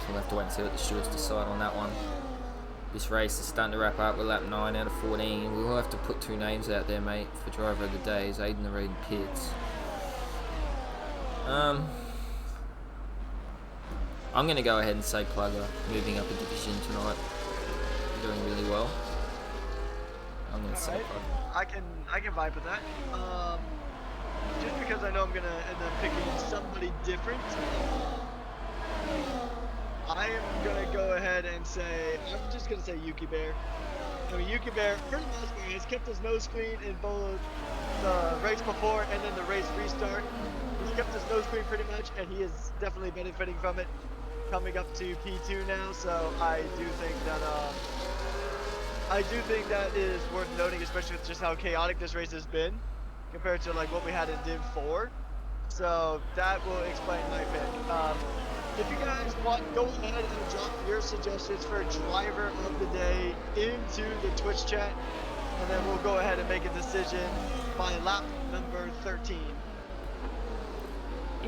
So we'll have to wait and see what the stewards decide on that one. This race is starting to wrap up. We're lap 9 out of 14. We will have to put 2 names out there, mate, for driver of the day. Is Aiden or Aiden Pitts. I'm going to go ahead and say Plugger, moving up a division tonight. Doing really well. I'm going to say Plugger. I can vibe with that. Just because I know I'm gonna end up picking somebody different, I am gonna go ahead and say I'm just gonna say Yuki Bear. I mean, Yuki Bear pretty much has kept his nose clean in both the race before and then the race restart. He's kept his nose clean pretty much, and he is definitely benefiting from it. Coming up to P2 now, so I do think that is worth noting, especially with just how chaotic this race has been compared to like what we had in Div 4. So that will explain my pick. If you guys want, go ahead and drop your suggestions for driver of the day into the Twitch chat, and then we'll go ahead and make a decision by lap number 13.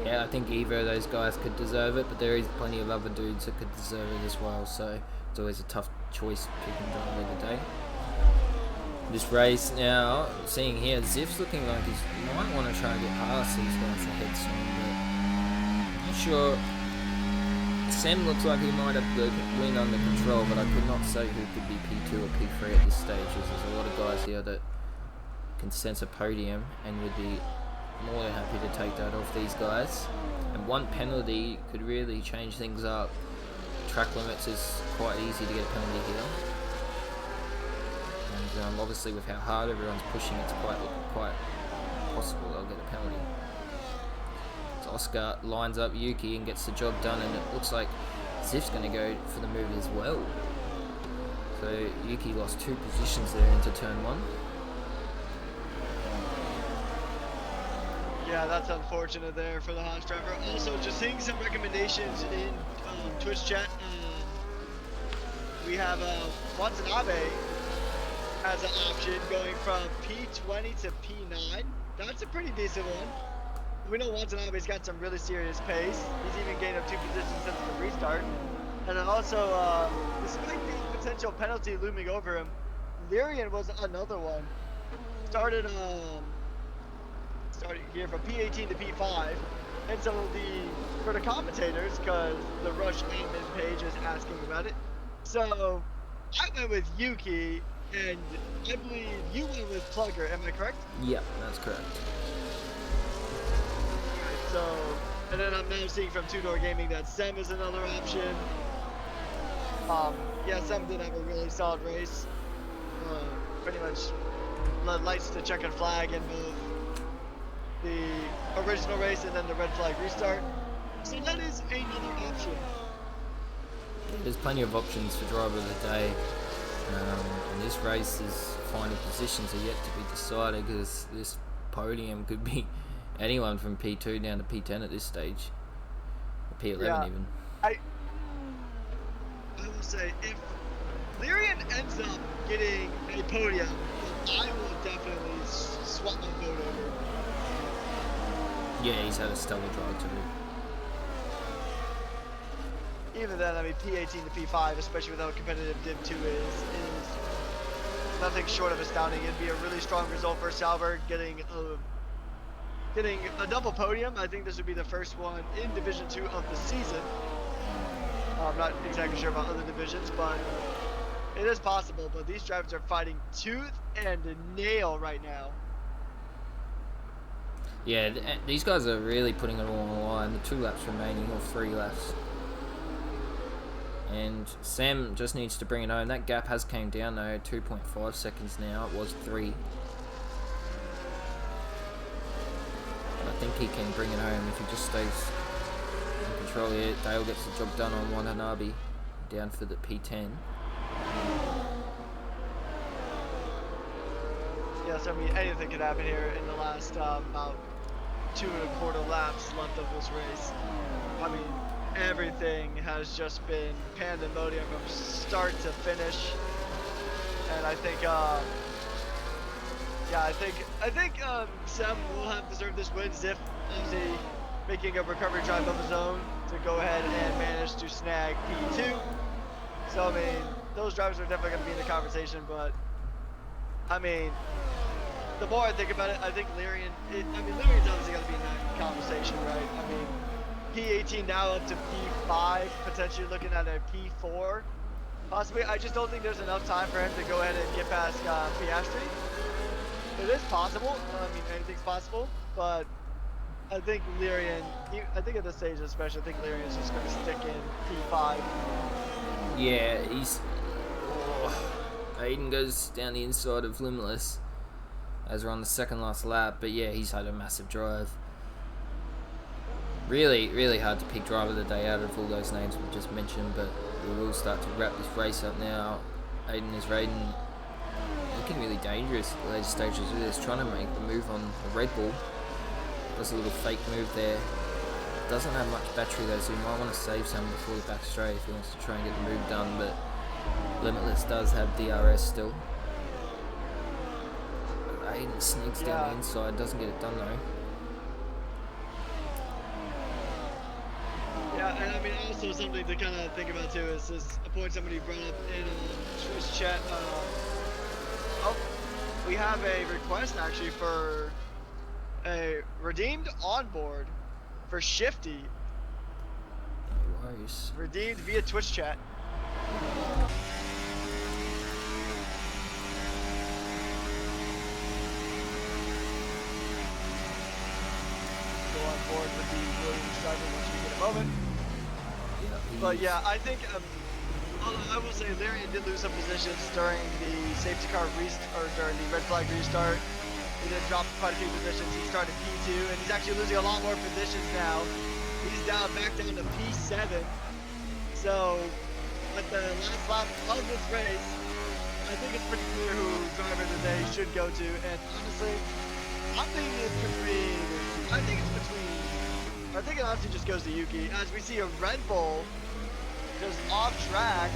Yeah, I think either of those guys could deserve it, but there is plenty of other dudes that could deserve it as well, so it's always a tough choice picking driver of the day. This race now, seeing here, Ziff's looking like he might want to try and get past these guys ahead soon, but I'm not sure. Sam looks like he might have the win under control, but I could not say who could be P2 or P3 at this stage, as there's a lot of guys here that can sense a podium and would be more than happy to take that off these guys. And one penalty could really change things up. Track limits is quite easy to get a penalty here. And obviously with how hard everyone's pushing, it's quite possible they'll get a penalty. So Oscar lines up Yuki and gets the job done, and it looks like Ziff's going to go for the move as well. So Yuki lost 2 positions there into turn 1. Yeah, that's unfortunate there for the Haas driver. Also, just seeing some recommendations in Twitch chat. We have Watanabe as an option going from P20 to P9. That's a pretty decent one. We know Watanabe's got some really serious pace. He's even gained up 2 positions since the restart. And then also, despite the potential penalty looming over him, Lyrian was another one. Started here from P18 to P5, and so for the commentators, because the Rush admin page is asking about it, so I went with Yuki, and I believe you went with Plugger, am I correct? Yep, that's correct. Alright, so, and then I'm now seeing from Two Door Gaming that Sem is another option. Yeah, Sem did have a really solid race. Pretty much led lights to checkered flag in both the original race and then the red flag restart. So that is another option. There's plenty of options for driver of the day. And this race's final positions are yet to be decided, because this podium could be anyone from P2 down to P10 at this stage. Or P11 Yeah. even. I will say, if Lyrian ends up getting a podium, then I will definitely swap my vote over. Yeah, he's had a stellar drive too. Even then, I mean, P18 to P5, especially with how competitive Div 2 is nothing short of astounding. It'd be a really strong result for Sauber getting a double podium. I think this would be the first one in Division 2 of the season. I'm not exactly sure about other divisions, but it is possible. But these drivers are fighting tooth and nail right now. Yeah, these guys are really putting it all on the line. The 2 laps remaining, or 3 laps. And Sam just needs to bring it home. That gap has came down though, 2.5 seconds now. It was 3. But I think he can bring it home if he just stays in control here. Dale gets the job done on Watanabe, down for the P10. Yes, I mean, anything could happen here in the last about 2 1/4 laps left of this race. I mean, everything has just been pandemonium from start to finish. And I think, Sam will have deserved this win. Ziff obviously making a recovery drive of his own to go ahead and manage to snag P2. So, I mean, those drivers are definitely going to be in the conversation, but, I mean, the more I think about it, I think Lyrian, Lyrian's obviously going to be in that conversation, right? I mean, P18 now up to P5, potentially looking at a P4. Possibly, I just don't think there's enough time for him to go ahead and get past Piastri. It is possible. I mean, anything's possible, but I think Lyrian, I think at this stage especially, I think Lyrian's just going to stick in P5. Yeah, he's... Aiden goes down the inside of Limitless as we're on the second last lap, but yeah, he's had a massive drive. Really, really hard to pick driver of the day out of all those names we just mentioned, but we will start to wrap this race up now. Aiden is Raiden looking really dangerous at the later stages of this, trying to make the move on the Red Bull. Does a little fake move there. Doesn't have much battery though, so he might want to save some before the back straight if he wants to try and get the move done, but Limitless does have DRS still. Aiden sneaks down the inside, doesn't get it done though. Yeah, and I mean, also something to kind of think about too is a point somebody brought up in Twitch chat. We have a request actually for a redeemed onboard for Shifty. No worries. Redeemed via Twitch chat. Go on board with the Williams driver once we get a moment. But yeah, I think, although I will say Lyrian did lose some positions during the safety car or during the red flag restart. He did drop quite a few positions. He started P2, and he's actually losing a lot more positions now. He's back down to P7. So, at the last lap of this race, I think it's pretty clear who driver of the day should go to. And honestly, I think it honestly just goes to Yuki. As we see a Red Bull just off track,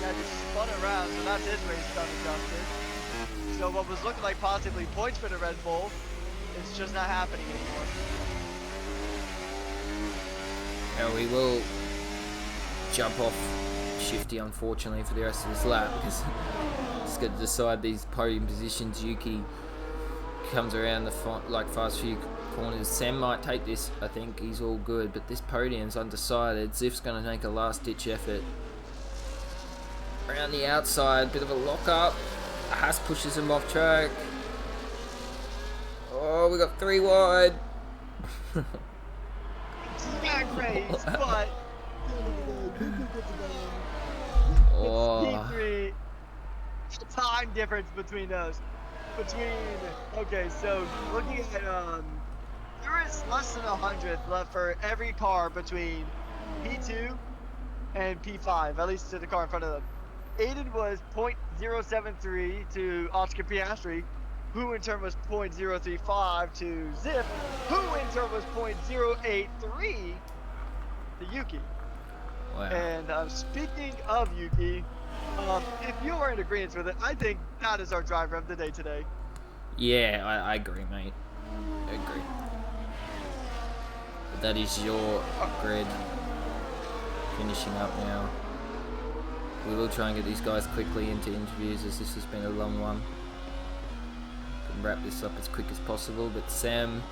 that just spun around, so that's his race done and dusted. So what was looking like possibly points for the Red Bull, it's just not happening anymore. Now we will jump off Shifty unfortunately for the rest of this lap because he's got to decide these podium positions. Yuki comes around the fast few corners. Sam might take this, I think he's all good, but this podium's undecided. Ziff's going to make a last ditch effort. Around the outside, bit of a lock up. Haas pushes him off track. Oh, we got 3 wide. Drag race, but Oh. P3, time difference between those. Okay, so looking at there is less than 100th left for every car between P2 and P5, at least to the car in front of them. Aiden was 0.073 to Oscar Piastri, who in turn was 0.035 to Zip, who in turn was 0.083 to Yuki. Wow. And speaking of Yuki, if you are in agreement with it, I think that is our driver of the day today. Yeah, I agree, mate. I agree. But that is your grid finishing up now. We will try and get these guys quickly into interviews as this has been a long one. Can wrap this up as quick as possible, but Sam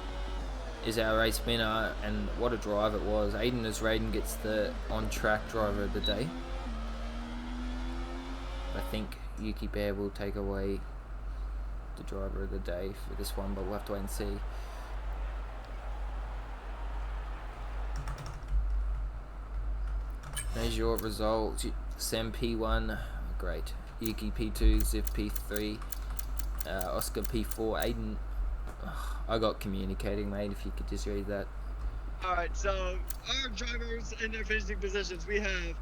is our race winner, and what a drive it was. Aiden as Raiden gets the on-track driver of the day. I think Yuki Bear will take away the driver of the day for this one, but we'll have to wait and see. There's your results. Sam P1, great. Yuki P2, Ziv P3, Oscar P4, Aiden. I got communicating, mate, if you could just read that. Alright, so our drivers in their finishing positions, we have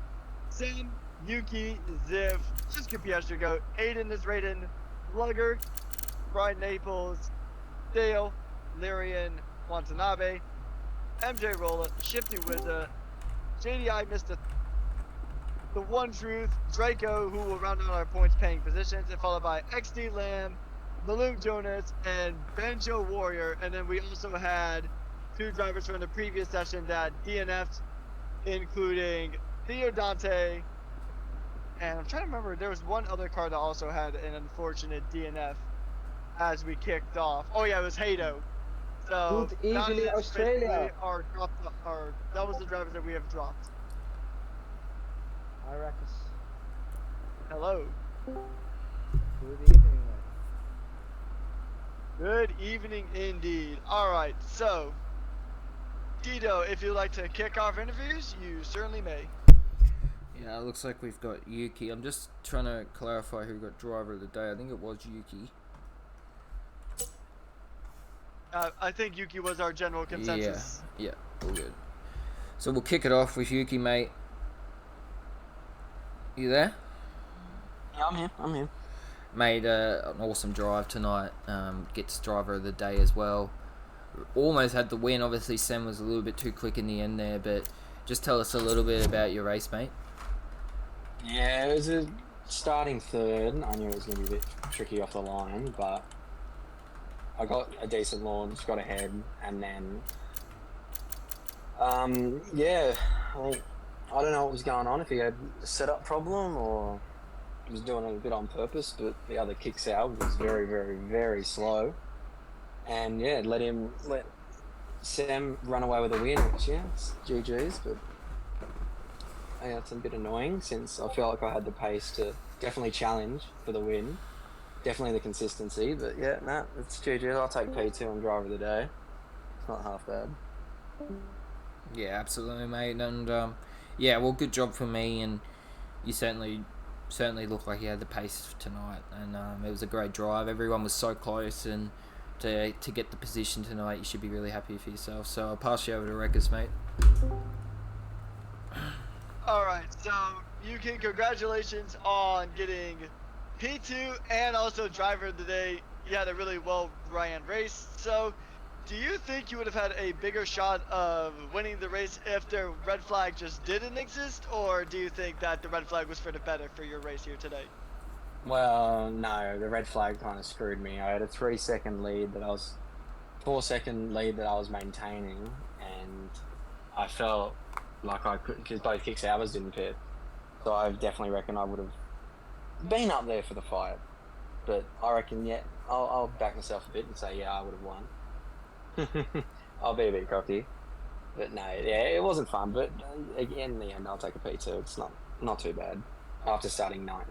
Sam, Yuki, Ziv, Oscar Piastri Goat, Aiden is Raiden, Lugger, Brian Naples, Dale, Lyrian, Watanabe, MJ Rolla, Shifty Wizza, JDI missed the one truth, Draco, who will round out our points paying positions, and followed by XD Lamb, Maloon Jonas, and Banjo Warrior. And then we also had 2 drivers from the previous session that DNF'd, including Theo Dante, and I'm trying to remember, there was one other car that also had an unfortunate DNF as we kicked off. Oh yeah, it was Hato. So Good that evening, is Australia. basically that was the drivers that we have dropped. Hi, Rakus. Hello. Good evening, mate. Good evening indeed. Alright, so Tito, if you'd like to kick off interviews, you certainly may. Yeah, it looks like we've got Yuki. I'm just trying to clarify who got driver of the day. I think it was Yuki. I think Yuki was our general consensus. Yeah, all good. So we'll kick it off with Yuki, mate. You there? Yeah, I'm here. Made an awesome drive tonight. Gets driver of the day as well. Almost had the win. Obviously, Sam was a little bit too quick in the end there, but just tell us a little bit about your race, mate. Yeah, it was a starting third. I knew it was going to be a bit tricky off the line, but I got a decent launch, got ahead, and then, yeah, I don't know what was going on, if he had a setup problem or he was doing it a bit on purpose, but the other kicks out was very, very, very slow. And yeah, let Sam run away with the win, which, yeah, it's GG's, but yeah, it's a bit annoying since I felt like I had the pace to definitely challenge for the win. Definitely the consistency, but yeah, it's GG. I'll take P2 and driver of the day. It's not half bad. Yeah, absolutely, mate. And yeah, well, good job for me. And you certainly looked like you had the pace tonight. And it was a great drive. Everyone was so close, and to get the position tonight, you should be really happy for yourself. So I'll pass you over to Rekas, mate. Alright, so Yuki, congratulations on getting P2 and also driver of the day. You had a really well-ran race. So, do you think you would have had a bigger shot of winning the race if the red flag just didn't exist? Or do you think that the red flag was for the better for your race here today? Well, no, the red flag kind of screwed me. I had a 4-second lead that I was maintaining, and I felt like I could, because both kicks hours didn't pit. So I definitely reckon I would have been up there for the fight. But I reckon, yeah, I'll back myself a bit and say, yeah, I would have won. I'll be a bit cocky. But no, yeah, it wasn't fun. But again, in the end, I'll take a P2. It's not too bad after starting 9.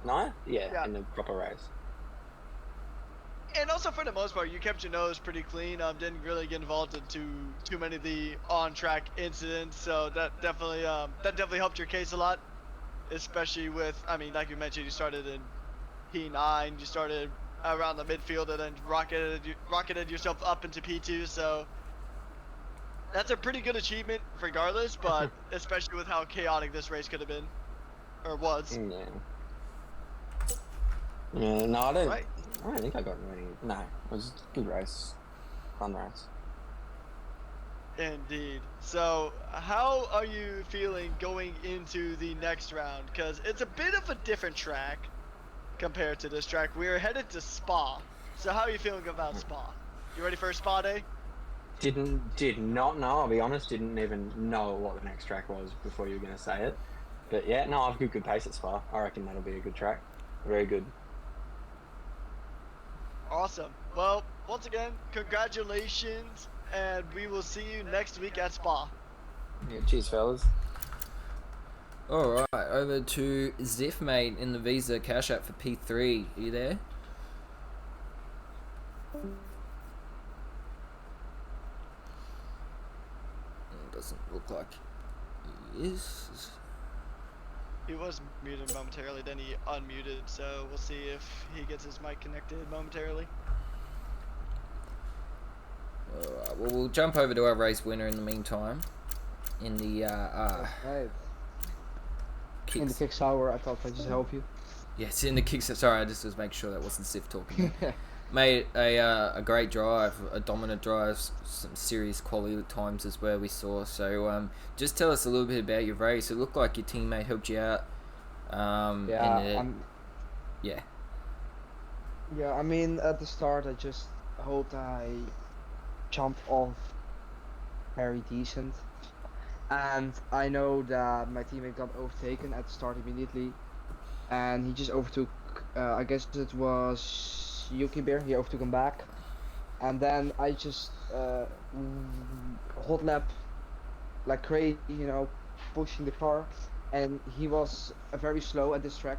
9? Yeah, in the proper race. And also, for the most part, you kept your nose pretty clean. Didn't really get involved into too many of the on-track incidents, so that definitely helped your case a lot. Especially with, I mean, like you mentioned, you started in P9, you started around the midfield, and then rocketed yourself up into P2. So that's a pretty good achievement, regardless. But especially with how chaotic this race could have been, or was. Yeah. Yeah, no, I don't. Right. I don't think I got any. No, it was a good race, fun race. Indeed. So, how are you feeling going into the next round? Because it's a bit of a different track compared to this track. We're headed to Spa. So, how are you feeling about Spa? You ready for a Spa day? Did not know. I'll be honest. Didn't even know what the next track was before you were going to say it. But yeah, no, I've got good pace at Spa. I reckon that'll be a good track. Very good. Awesome. Well, once again, congratulations, and we will see you next week at Spa. Yeah, cheers, fellas. Alright, over to Ziff, mate, in the Visa Cash App for P3. Are you there? Doesn't look like he is. He was muted momentarily, then he unmuted, so we'll see if he gets his mic connected momentarily. Alright, well, we'll jump over to our race winner in the meantime. In the, Right. kicks. In the kick hour, I thought I'd just help you. Yeah, it's in the kicks. Sorry, I just was making sure that wasn't Ziff talking. Made a great drive, a dominant drive, some serious quality times as well we saw. So just tell us a little bit about your race. It looked like your teammate helped you out. Yeah, And yeah, yeah. I mean, at the start, I just hoped I jumped off very decent, and I know that my teammate got overtaken at the start immediately, and he just overtook. I guess it was Yuki Bear. He overtook him back, and then I just hot lap like crazy, pushing the car, and he was very slow at this track,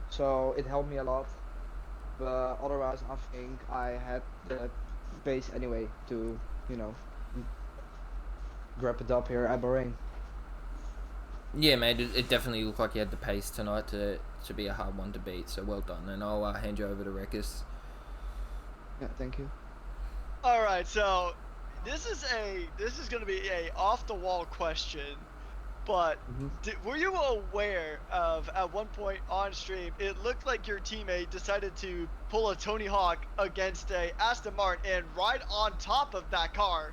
so it helped me a lot. But otherwise, I think I had the pace anyway to, you know, grab it up here at Bahrain. yeah, mate. It definitely looked like you had the pace tonight to be a hard one to beat. So well done. And I'll hand you over to Rekus. Yeah, thank you. All right, so this is gonna be a off the wall question, but Mhm. were you aware of at one point on stream it looked like your teammate decided to pull a Tony Hawk against a Aston Martin and ride on top of that car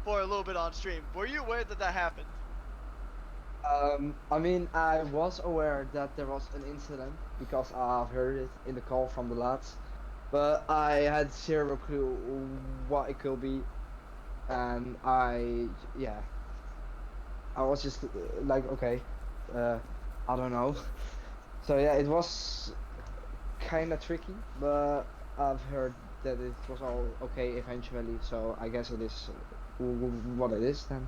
for a little bit on stream? Were you aware that that happened? I mean, I was aware that there was an incident because I've heard it in the call from the lads, but I had zero clue what it could be, and yeah, I was just like, okay, I don't know. So yeah, it was kind of tricky, but I've heard that it was all okay eventually. So I guess it is what it is then.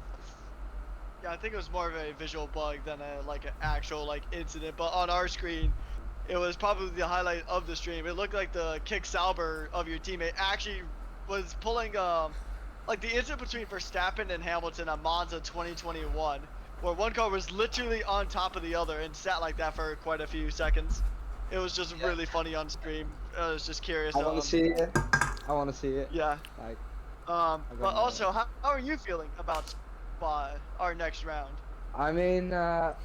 Yeah, I think it was more of a visual bug than a like an actual like incident. But on our screen, it was probably the highlight of the stream. It looked like the kick Sauber of your teammate actually was pulling like the incident between Verstappen and Hamilton at Monza 2021, where one car was literally on top of the other and sat like that for quite a few seconds. It was just Yeah. really funny on stream. I was just curious. I want to see it. I want to see it. Yeah. Like, But also, how are you feeling about Spa, our next round? I mean, I'm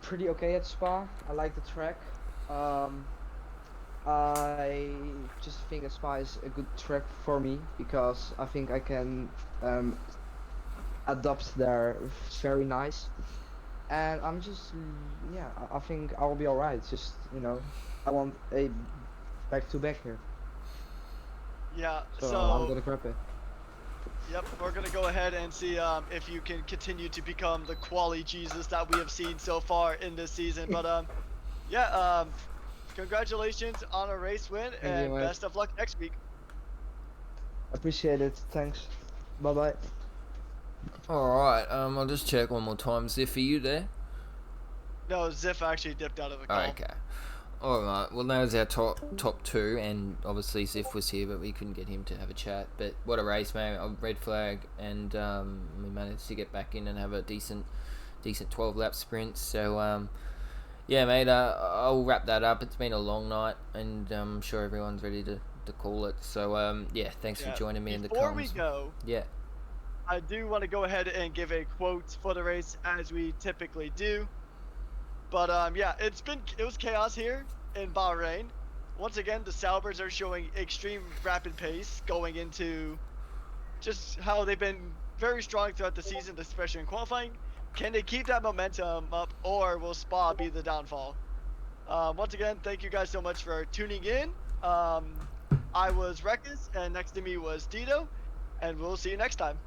pretty okay at Spa. I like the track. Um, I just think that Spa is a good track for me because I think I can adapt there very nice. And I'm just, yeah, I think I'll be alright. Just, I want a back-to-back here. Yeah. So I'm gonna grab it. Yep, we're gonna go ahead and see if you can continue to become the quali Jesus that we have seen so far in this season. But yeah, congratulations on a race win Thank you, and mate. best of luck next week. Appreciate it. Thanks. Bye bye. All right. I'll just check one more time. Ziff, are you there? No, Ziff actually dipped out of the call. Okay. All right. Well, that was our top two, and obviously Ziff was here, but we couldn't get him to have a chat. But what a race, man! A red flag, and we managed to get back in and have a decent 12-lap sprint. So yeah, mate. I'll wrap that up. It's been a long night, and I'm sure everyone's ready to call it. So yeah, thanks for joining me in the Before comms. we go, Yeah. I do want to go ahead and give a quote for the race as we typically do. But yeah, it was chaos here in Bahrain. Once again, the Saubers are showing extreme rapid pace going into just how they've been very strong throughout the season, especially in qualifying. Can they keep that momentum up, or will Spa be the downfall? Once again, thank you guys so much for tuning in. I was Rekus, and next to me was Tito, and we'll see you next time.